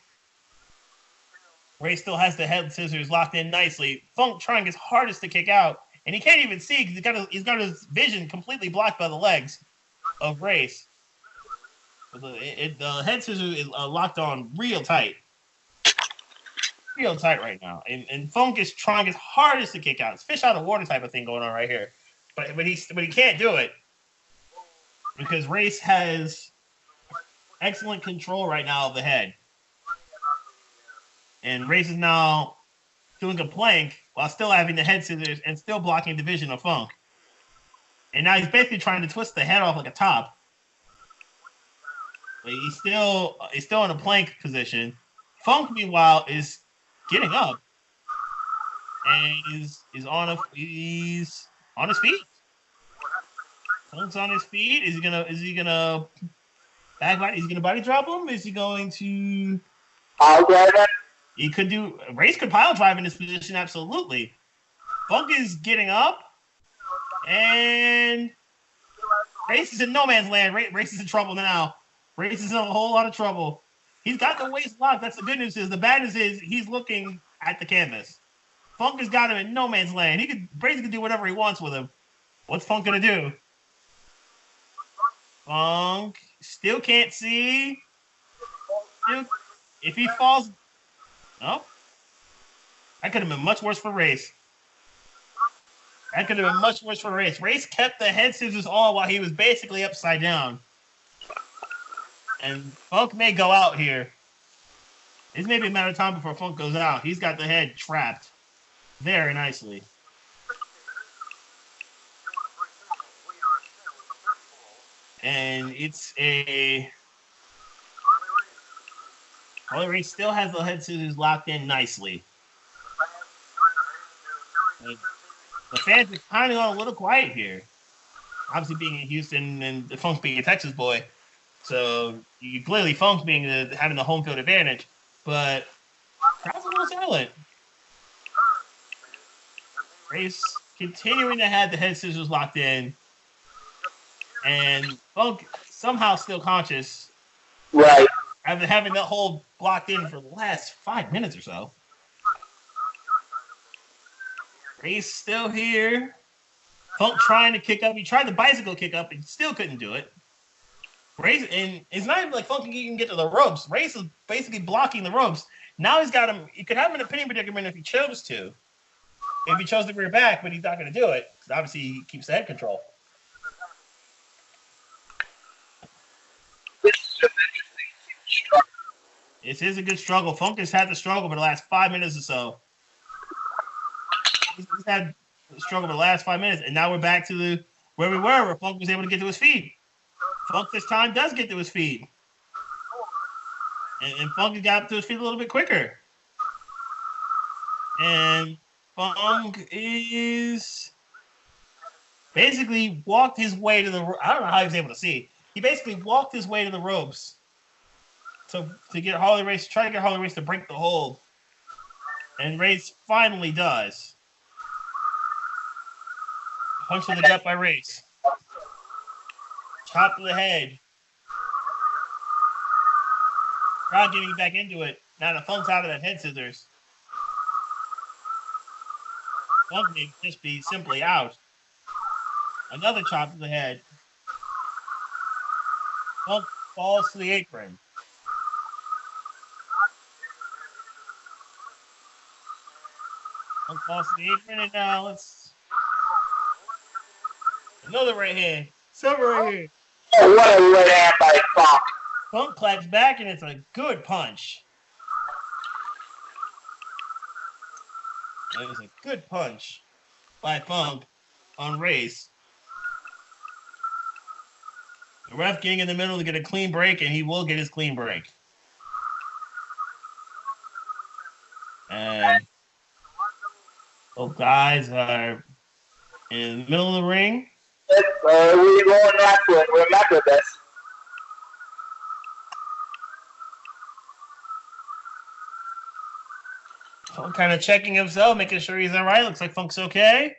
Race still has the head scissors locked in nicely. Funk trying his hardest to kick out, and he can't even see because he's got his vision completely blocked by the legs of Race. The head scissors is locked on real tight right now, and Funk is trying his hardest to kick out. It's fish out of water type of thing going on right here, but he can't do it because Race has excellent control right now of the head. And Race is now doing a plank while still having the head scissors and still blocking the vision of Funk. And now he's basically trying to twist the head off like a top. But he's still in a plank position. Funk, meanwhile, is getting up and is on his feet. Funk's on his feet. Is he gonna body drop him? Is he going to? He could do. Race could pile drive in this position, absolutely. Funk is getting up, and Race is in no man's land. Race is in trouble now. Race is in a whole lot of trouble. He's got the waist locked. That's the good news. The bad news is he's looking at the canvas. Funk has got him in no man's land. Race can do whatever he wants with him. What's Funk gonna do? Funk still can't see. If he falls. Oh, that could have been much worse for Race. That could have been much worse for Race. Race kept the head scissors on while he was basically upside down. And Funk may go out here. This may be a matter of time before Funk goes out. He's got the head trapped very nicely. And it's a... Harley Race still has the head scissors locked in nicely. The fans are kind of going a little quiet here. Obviously being in Houston and the Funk being a Texas boy. So you clearly Funk being having the home field advantage. But that's a little silent. Race continuing to have the head scissors locked in. And Funk somehow still conscious. Right. After having that hold blocked in for the last 5 minutes or so. Race still here. Funk trying to kick up. He tried the bicycle kick up and still couldn't do it. Race, and it's not even like Funk can even get to the ropes. Race is basically blocking the ropes. Now he's got him. He could have him in a pinning predicament if he chose to. If he chose to rear back, but he's not going to do it. Because obviously he keeps the head control. This is a good struggle. Funk has had the struggle for the last 5 minutes or so. He's had the struggle for the last 5 minutes, and now we're back to where we were, where Funk was able to get to his feet. Funk this time does get to his feet. And Funk got up to his feet a little bit quicker. And Funk is basically walked his way to the... I don't know how he was able to see. He basically walked his way to the ropes to get Harley Race, try to get Harley Race to break the hold. And Race finally does. Punch to the gut by Race. Chop to the head. Crowd getting back into it. Now the Funk's out of that head scissors. Funk may just be simply out. Another chop to the head. Funk falls to the apron. Funk falls to the apron, and now let's... Another right hand. Silver right here. Oh, what a right hand by Funk. Funk claps back, and it's a good punch. It was a good punch by Funk on Race. The ref getting in the middle to get a clean break, and he will get his clean break. And both guys are in the middle of the ring. We're going wrestling. Remember this. Funk kind of checking himself, making sure he's all right. Looks like Funk's okay.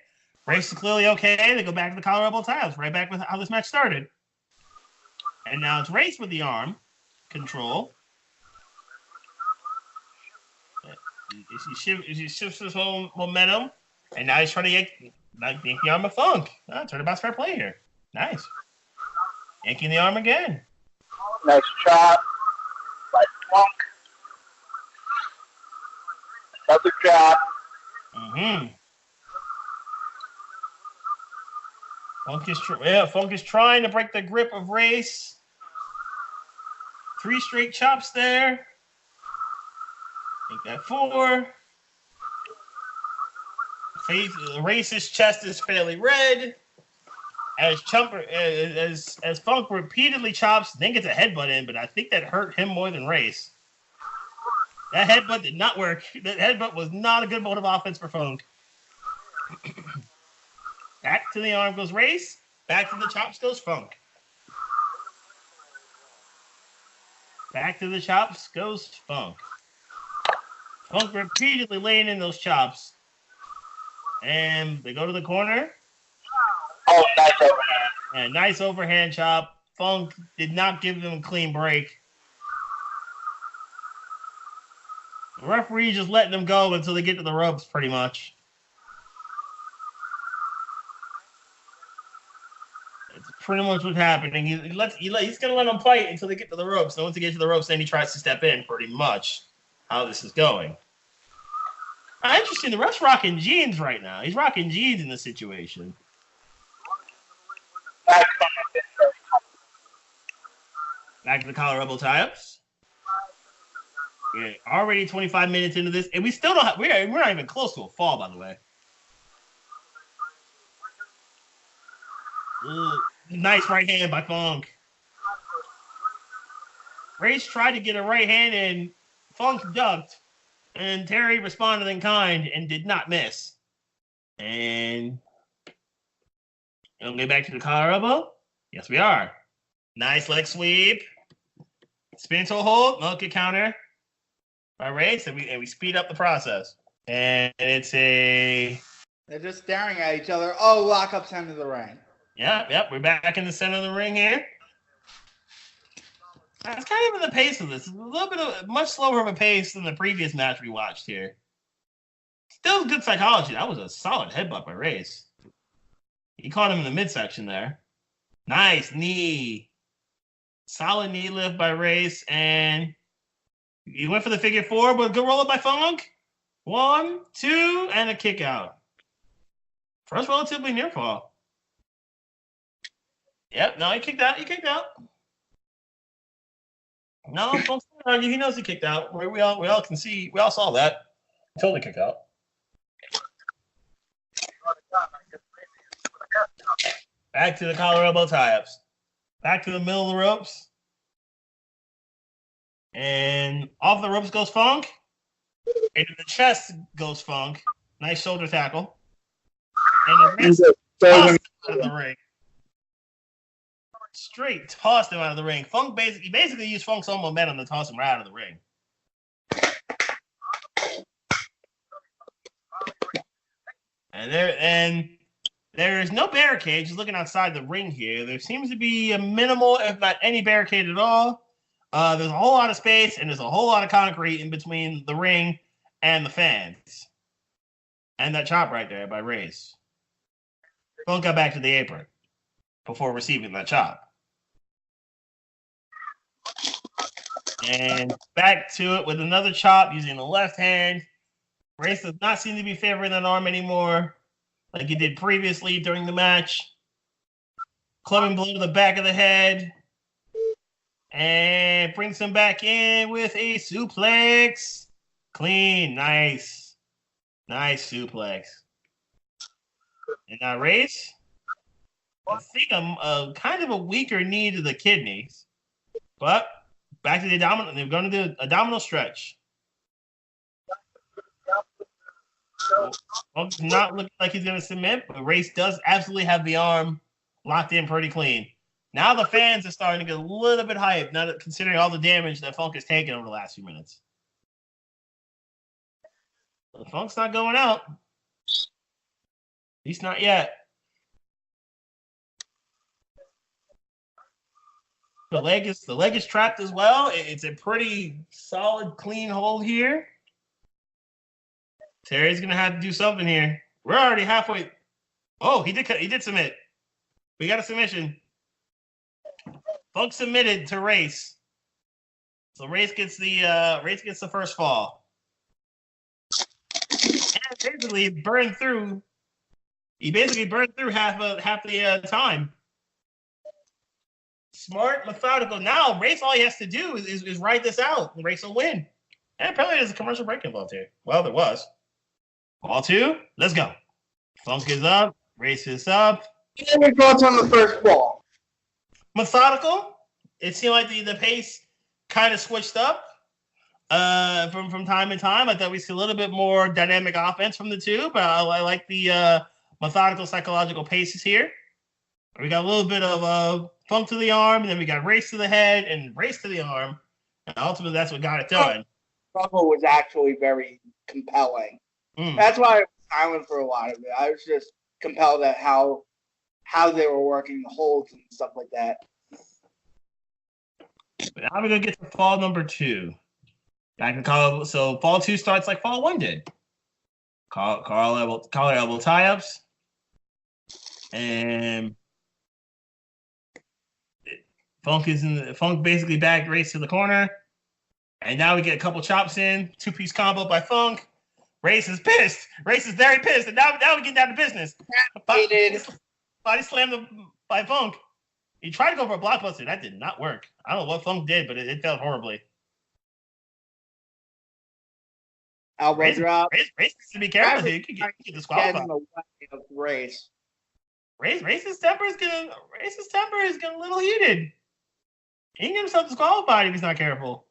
Race is clearly okay. They go back to the collar elbow ties, right back with how this match started. And now it's Race with the arm control. He shifts his whole momentum, and now he's trying to yank the arm of Funk. Turnabout's fair play here. Nice. Yanking the arm again. Nice chop by Funk. Another chop. Mm-hmm. Funk is trying to break the grip of Race. 3 straight chops there. Make that 4. Race's chest is fairly red. As Funk repeatedly chops, then gets a headbutt in, but I think that hurt him more than Race. That headbutt did not work. That headbutt was not a good mode of offense for Funk. Back to the arm goes Race. Back to the chops goes Funk. Back to the chops goes Funk. Funk repeatedly laying in those chops. And they go to the corner. Oh, nice overhand. And nice overhand chop. Funk did not give them a clean break. The referee just letting them go until they get to the ropes, pretty much. It's pretty much what's happening. He's going to let them fight until they get to the ropes. And once they get to the ropes, then he tries to step in, pretty much how this is going. Interesting. The ref's rocking jeans right now. He's rocking jeans in this situation. Back to the collar elbow tie-ups. Yeah, already 25 minutes into this, and we still don't have, we're not even close to a fall, by the way. Nice right hand by Funk. Race tried to get a right hand, and Funk ducked, and Terry responded in kind and did not miss. And we'll get back to the collar elbow. Yes, we are. Nice leg sweep. Spin into a hold. No kick counter by Race, and we speed up the process. And it's a... They're just staring at each other. Oh, lock up center of the ring. Yep. We're back in the center of the ring here. That's kind of in the pace of this. It's a little bit of much slower of a pace than the previous match we watched here. Still good psychology. That was a solid headbutt by Race. He caught him in the midsection there. Nice knee. Solid knee lift by Race, and he went for the figure four, but a good roll up by Funk. 1, 2, and a kick out. First relatively near fall. Yep, no, he kicked out. No, Funk's not argue. He knows he kicked out. We all can see. We all saw that. Totally kicked out. Back to the collar elbow tie-ups. Back to the middle of the ropes. And off the ropes goes Funk. Into the chest goes Funk. Nice shoulder tackle. And the wrist tossed him out of the ring. Straight tossed him out of the ring. Funk basically used Funk's own momentum to toss him right out of the ring. And there is no barricade. Just looking outside the ring here, there seems to be a minimal, if not any barricade at all. There's a whole lot of space, and there's a whole lot of concrete in between the ring and the fans. And that chop right there by Race. Funk got back to the apron before receiving that chop. And back to it with another chop using the left hand. Race does not seem to be favoring that arm anymore like he did previously during the match. Clubbing blow to the back of the head. And brings him back in with a suplex. Clean. Nice. Nice suplex. And now Race, I think I'm kind of a weaker knee to the kidneys. But back to the abdominal. They're going to do a abdominal stretch. Funk's not looking like he's going to submit, but Race does absolutely have the arm locked in pretty clean. Now the fans are starting to get a little bit hyped, not considering all the damage that Funk has taken over the last few minutes. But Funk's not going out. At least not yet. The leg is trapped as well. It's a pretty solid, clean hold here. Terry's gonna have to do something here. We're already halfway. Oh, he did submit. We got a submission. Funk submitted to Race. So Race gets the first fall. And basically he burned through half the time. Smart, methodical. Now Race, all he has to do is ride this out, and Race will win. And apparently there's a commercial break involved here. Well, there was. Ball 2, let's go. Funk is up, Race is up. What are your thoughts on the first ball? Methodical. It seemed like the pace kind of switched up from time to time. I thought we see a little bit more dynamic offense from the two, but I like the methodical psychological paces here. We got a little bit of Funk to the arm, and then we got Race to the head and Race to the arm. And ultimately, that's what got it done. The struggle was actually very compelling. That's why I was silent for a lot of it. I was just compelled at how they were working the holds and stuff like that. But now we're going to get to fall number 2. Back in collar, so fall 2 starts like fall 1 did. Collar elbow tie-ups. And Funk basically backed Race to the corner. And now we get a couple chops in. 2-piece combo by Funk. Race is pissed. Race is very pissed. And now we get down to business. Body slammed by Funk. He tried to go for a blockbuster. That did not work. I don't know what Funk did, but it felt horribly. Elbow drop. Race needs to be careful here. You can get disqualified. In the way of Race. Race's temper is getting a little heated. He can get himself disqualified if he's not careful.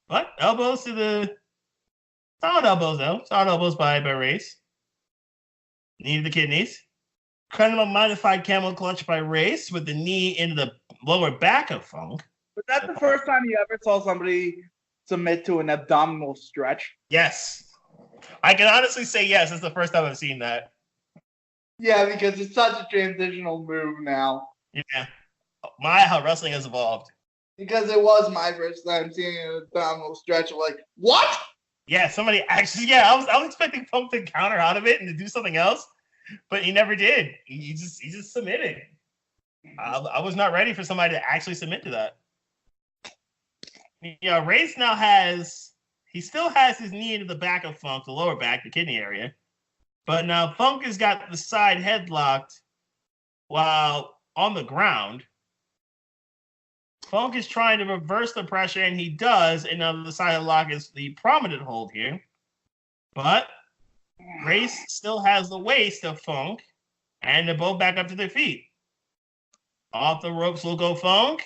But elbows to the solid elbows though. Solid elbows by Race. Knee to the kidneys. Kind of a modified camel clutch by Race with the knee into the lower back of Funk. Was that the first time you ever saw somebody submit to an abdominal stretch? Yes. I can honestly say yes. It's the first time I've seen that. Yeah, because it's such a transitional move now. Yeah. How wrestling has evolved. Because it was my first time seeing an abdominal stretch. I'm like, what? Yeah, somebody actually. Yeah, I was expecting Funk to counter out of it and to do something else, but he never did. He just submitted. I was not ready for somebody to actually submit to that. Yeah, Race now still has his knee into the back of Funk, the lower back, the kidney area, but now Funk has got the side headlocked while on the ground. Funk is trying to reverse the pressure, and he does. And now the side lock is the prominent hold here. But Race still has the waist of Funk, and they're both back up to their feet. Off the ropes will go Funk.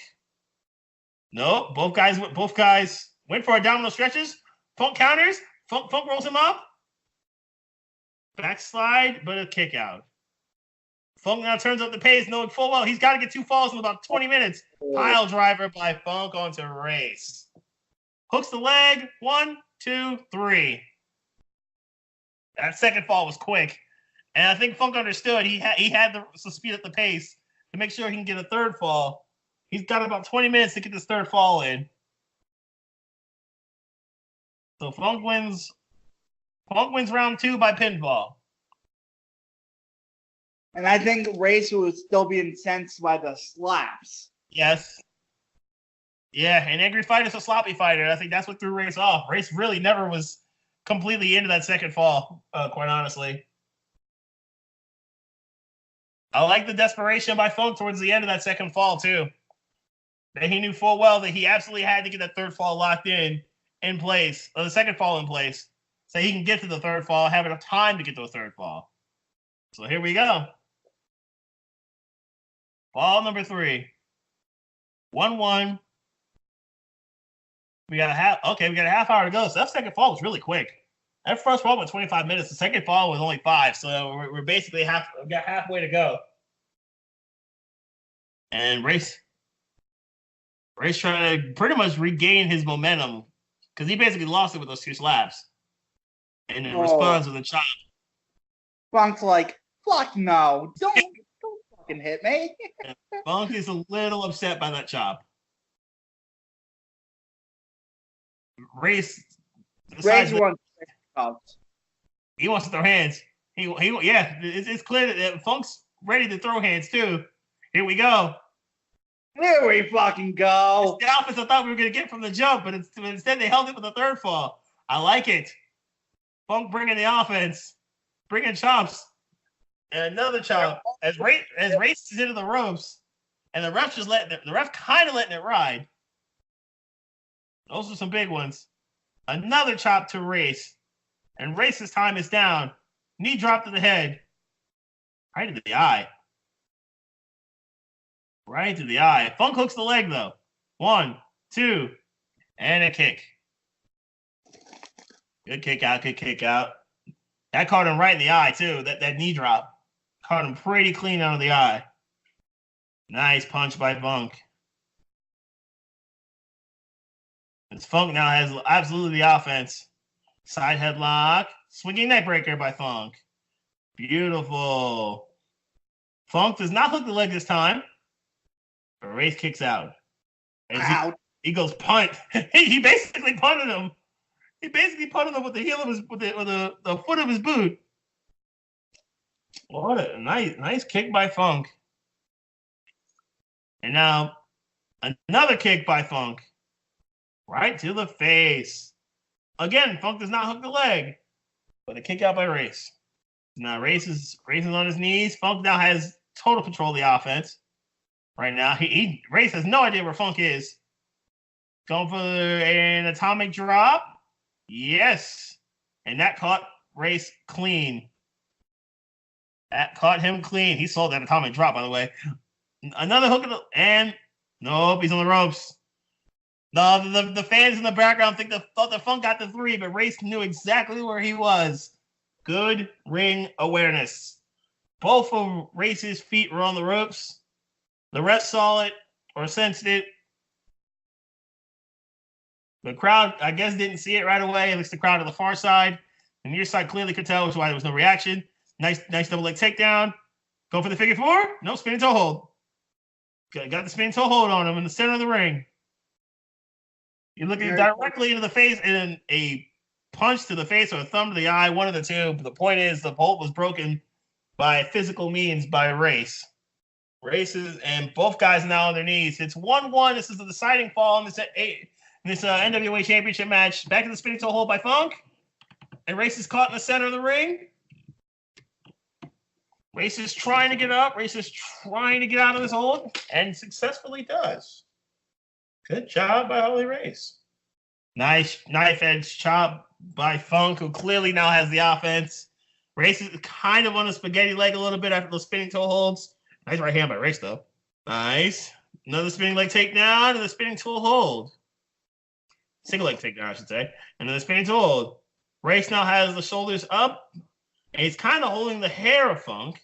Nope, both guys went for abdominal stretches. Funk counters. Funk rolls him up. Backslide, but a kick out. Funk now turns up the pace, knowing full well he's got to get 2 falls in about 20 minutes. Pile driver by Funk onto Race. Hooks the leg. 1, 2, 3. That second fall was quick. And I think Funk understood he had to speed up the pace to make sure he can get a third fall. He's got about 20 minutes to get this third fall in. So Funk wins round 2 by pinfall. And I think Race would still be incensed by the slaps. Yes. Yeah, an angry fighter's a sloppy fighter. I think that's what threw Race off. Race really never was completely into that second fall, quite honestly. I like the desperation by Funk towards the end of that second fall, too. That he knew full well that he absolutely had to get that third fall locked in place, or the second fall in place, so he can get to the third fall, have enough time to get to a third fall. So here we go. Fall number 3. 1-1. We got a half hour to go. So that second fall was really quick. That first fall was 25 minutes. The second fall was only 5. So we're basically got halfway to go. And Race trying to pretty much regain his momentum because he basically lost it with those 2 slaps. And then responds with a chop. Funk's like, fuck no. Don't fucking hit me. Funk is a little upset by that chop. Race wants cups. He wants to throw hands. It's clear that Funk's ready to throw hands too. Here we go. Here we fucking go. It's the offense I thought we were going to get from the jump, but instead they held it with the third fall. I like it. Funk bringing the offense, bringing chops. And another chop as Race is into the ropes, and the ref kind of letting it ride. Those are some big ones. Another chop to Race, and Race's time is down. Knee drop to the head, right into the eye. Right to the eye. Funk hooks the leg though. 1, 2, and a kick. Good kick out. Good kick out. That caught him right in the eye too. That knee drop caught him pretty clean out of the eye. Nice punch by Funk. And Funk now has absolutely the offense. Side headlock. Swinging neck breaker by Funk. Beautiful. Funk does not hook the leg this time. But Race kicks out. He goes punt. He basically punted him. He basically punted him with the heel of his with the foot of his boot. What a nice kick by Funk. And now another kick by Funk. Right to the face. Again, Funk does not hook the leg, but a kick out by Race. Now Race is on his knees. Funk now has total control of the offense. Right now, Race has no idea where Funk is. Going for an atomic drop. Yes. And that caught Race clean. That caught him clean. He saw that atomic drop, by the way. Another hook and nope, he's on the ropes. The fans in the background thought the Funk got the 3, but Race knew exactly where he was. Good ring awareness. Both of Race's feet were on the ropes. The ref saw it or sensed it. The crowd, I guess, didn't see it right away. At least the crowd on the far side. The near side clearly could tell, which is why there was no reaction. Nice double leg takedown. Go for the figure 4. No, spinning toe hold. Got the spinning toe hold on him in the center of the ring. You're looking directly into the face, and a punch to the face or a thumb to the eye, one of the two. But the point is, the bolt was broken by physical means by Race. Races, and both guys now on their knees. It's 1-1. This is the deciding fall in this NWA Championship match. Back to the spinning toe hold by Funk. And Race is caught in the center of the ring. Race is trying to get up. Race is trying to get out of this hold, and successfully does. Good job by Harley Race. Nice knife edge chop by Funk, who clearly now has the offense. Race is kind of on a spaghetti leg a little bit after those spinning toe holds. Nice right hand by Race, though. Nice. Another spinning leg takedown and the spinning toe hold. Single leg takedown, I should say. And then the spinning toe hold. Race now has the shoulders up, and he's kind of holding the hair of Funk.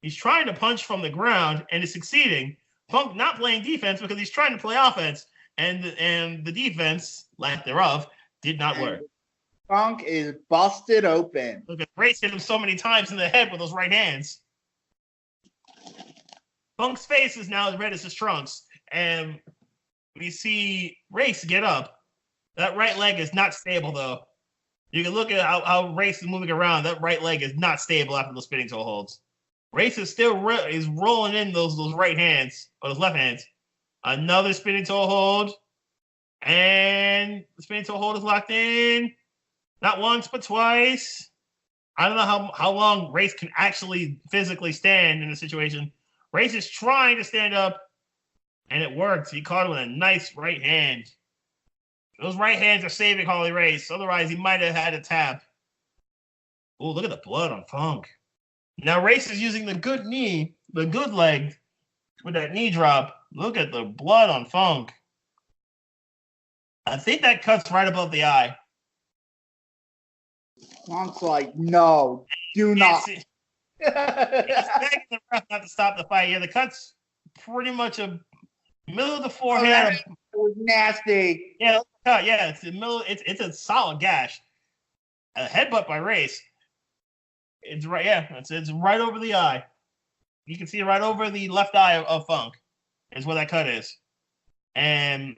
He's trying to punch from the ground, and is succeeding. Funk not playing defense because he's trying to play offense, and the defense, lack thereof, did not work. Funk is busted open. Look at Race hit him so many times in the head with those right hands. Funk's face is now as red as his trunks, and we see Race get up. That right leg is not stable, though. You can look at how Race is moving around. That right leg is not stable after those spinning toe holds. Race is still is rolling in those right hands, or those left hands. Another spinning toe hold. And the spinning toe hold is locked in. Not once, but twice. I don't know how long Race can actually physically stand in the situation. Race is trying to stand up, and it worked. He caught him with a nice right hand. Those right hands are saving Harley Race. Otherwise, he might have had a tap. Oh, look at the blood on Funk. Now Race is using the good knee, the good leg, with that knee drop. Look at the blood on Funk. I think that cuts right above the eye. Funk's like, no, do not. He's begging the ref not to stop the fight. Yeah, the cut's pretty much a middle of the forehead. It was nasty. Yeah, it's the middle. It's a solid gash. A headbutt by Race. It's right. Yeah, it's right over the eye. You can see it right over the left eye of Funk. Is where that cut is. And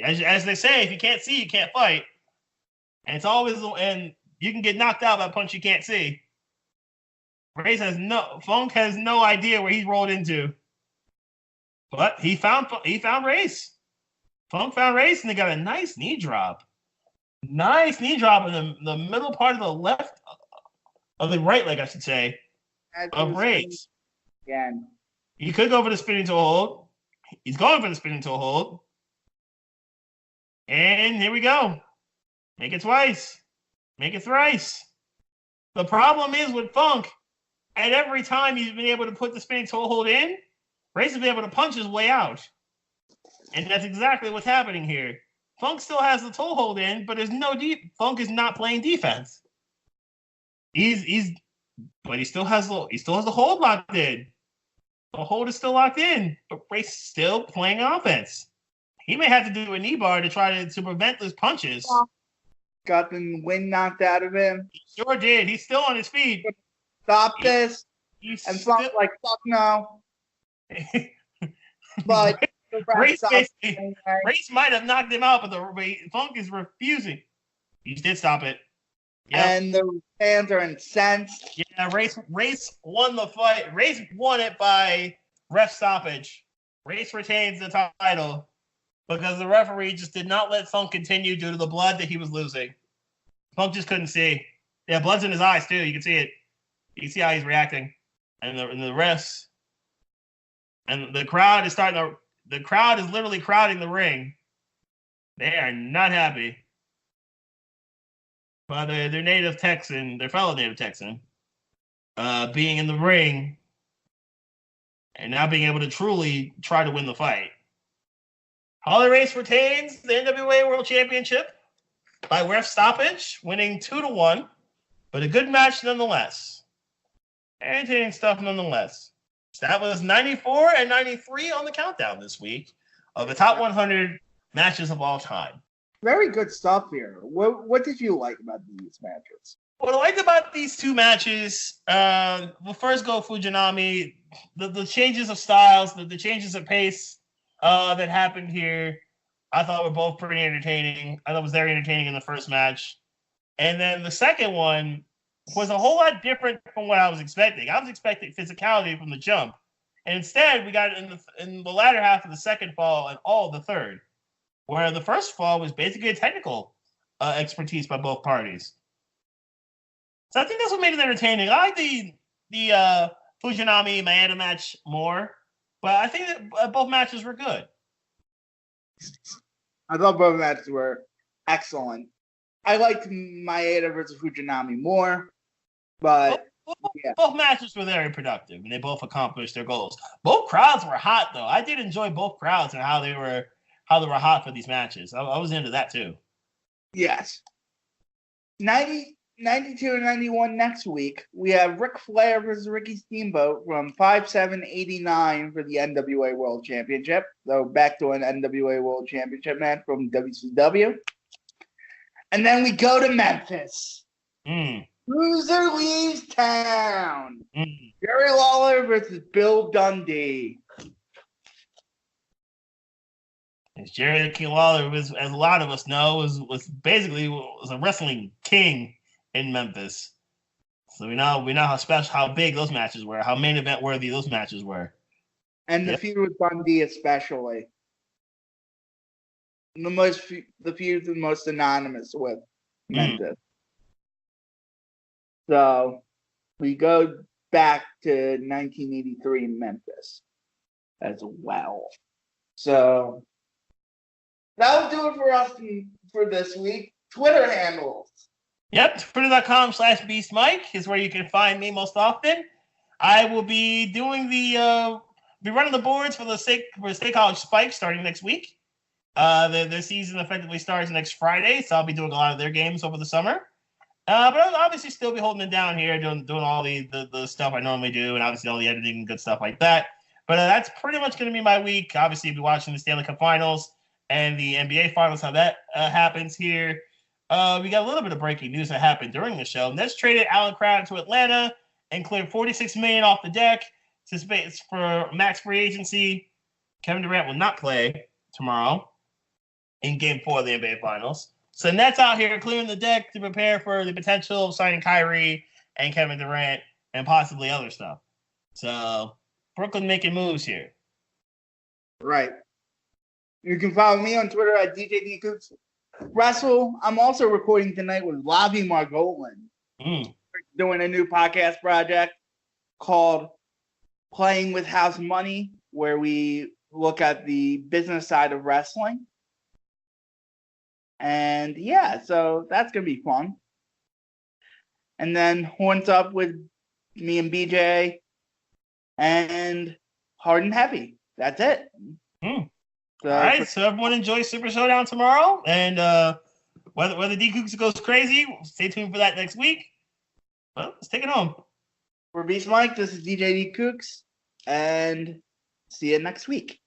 as they say, if you can't see, you can't fight. And it's always, and you can get knocked out by a punch you can't see. Funk has no idea where he's rolled into. But he found Race. Funk found Race, and they got a nice knee drop. Nice knee drop in the middle part of the left, of the right leg, I should say, of Race. Again. He could go for the spinning toe hold. He's going for the spinning toe hold. And here we go. Make it twice. Make it thrice. The problem is with Funk, at every time he's been able to put the spinning toe hold in, Race has been able to punch his way out. And that's exactly what's happening here. Funk still has the toe hold in, but there's no Funk is not playing defense. But he still has the hold locked in. The hold is still locked in, but Race is still playing offense. He may have to do a knee bar to try to prevent those punches. Got the wind knocked out of him. He sure did. He's still on his feet. Stop this. And Funk's like, fuck no. But Race might have knocked him out, but Funk is refusing. He did stop it. Yep. And the fans are incensed. Yeah, Race won the fight. Race won it by ref stoppage. Race retains the title. because the referee just did not let Funk continue due to the blood that he was losing. Funk just couldn't see. Yeah, blood's in his eyes too. You can see it. You can see how he's reacting, and the refs, and the crowd is The crowd is literally crowding the ring. They are not happy. But their fellow native Texan, being in the ring and not being able to truly try to win the fight. Harley Race retains the NWA World Championship by ref stoppage, winning 2-1, but a good match nonetheless. Entertaining stuff nonetheless. So that was 94 and 93 on the countdown this week of the top 100 matches of all time. Very good stuff here. What did you like about these matches? What I liked about these two matches, we'll first go Fujinami. The changes of styles, the changes of pace that happened here, I thought were both pretty entertaining. I thought it was very entertaining in the first match. And then the second one was a whole lot different from what I was expecting. I was expecting physicality from the jump. And instead, we got it in the latter half of the second fall and all of the third, where the first fall was basically a technical expertise by both parties. So I think that's what made it entertaining. I like the Fujinami Maeda match more, but I think that both matches were good. I thought both matches were excellent. I liked Maeda versus Fujinami more, but both matches were very productive, and they both accomplished their goals. Both crowds were hot, though. I did enjoy both crowds and how they were hot for these matches. I was into that too. Yes. 92 and 91 next week. We have Ric Flair versus Ricky Steamboat from 5/7/89 for the NWA World Championship. So back to an NWA World Championship match from WCW. And then we go to Memphis. Loser leaves town. Jerry Lawler versus Bill Dundee. Jerry Lawler was, as a lot of us know, was basically a wrestling king in Memphis. So we know how big those matches were, how main event worthy those matches were. And the feud with Dundee especially. The feud the most synonymous with Memphis. So we go back to 1983 in Memphis as well. So that'll do it for us for this week. Twitter handles. Yep, twitter.com/BeastMike is where you can find me most often. I will be doing be running the boards for State College Spike starting next week. Their season effectively starts next Friday, so I'll be doing a lot of their games over the summer. But I'll obviously still be holding it down here, doing all the stuff I normally do, and obviously all the editing and good stuff like that. But that's pretty much going to be my week. Obviously, I'll be watching the Stanley Cup Finals and the NBA Finals, how that happens here. We got a little bit of breaking news that happened during the show. Nets traded Alan Crowder to Atlanta and cleared $46 million off the deck to space for max free agency. Kevin Durant will not play tomorrow in Game 4 of the NBA Finals. So Nets out here clearing the deck to prepare for the potential of signing Kyrie and Kevin Durant and possibly other stuff. So Brooklyn making moves here. Right. You can follow me on Twitter at DJDCooksWrestle. I'm also recording tonight with Lavi Margolin. Doing a new podcast project called Playing with House Money, where we look at the business side of wrestling. And yeah, so that's going to be fun. And then Horns Up with me and BJ and Hard and Heavy. That's it. So, all right, so everyone enjoy Super Showdown tomorrow. And whether D Cooks goes crazy, stay tuned for that next week. Well, let's take it home. For Beast Mike, this is DJ D Cooks. And see you next week.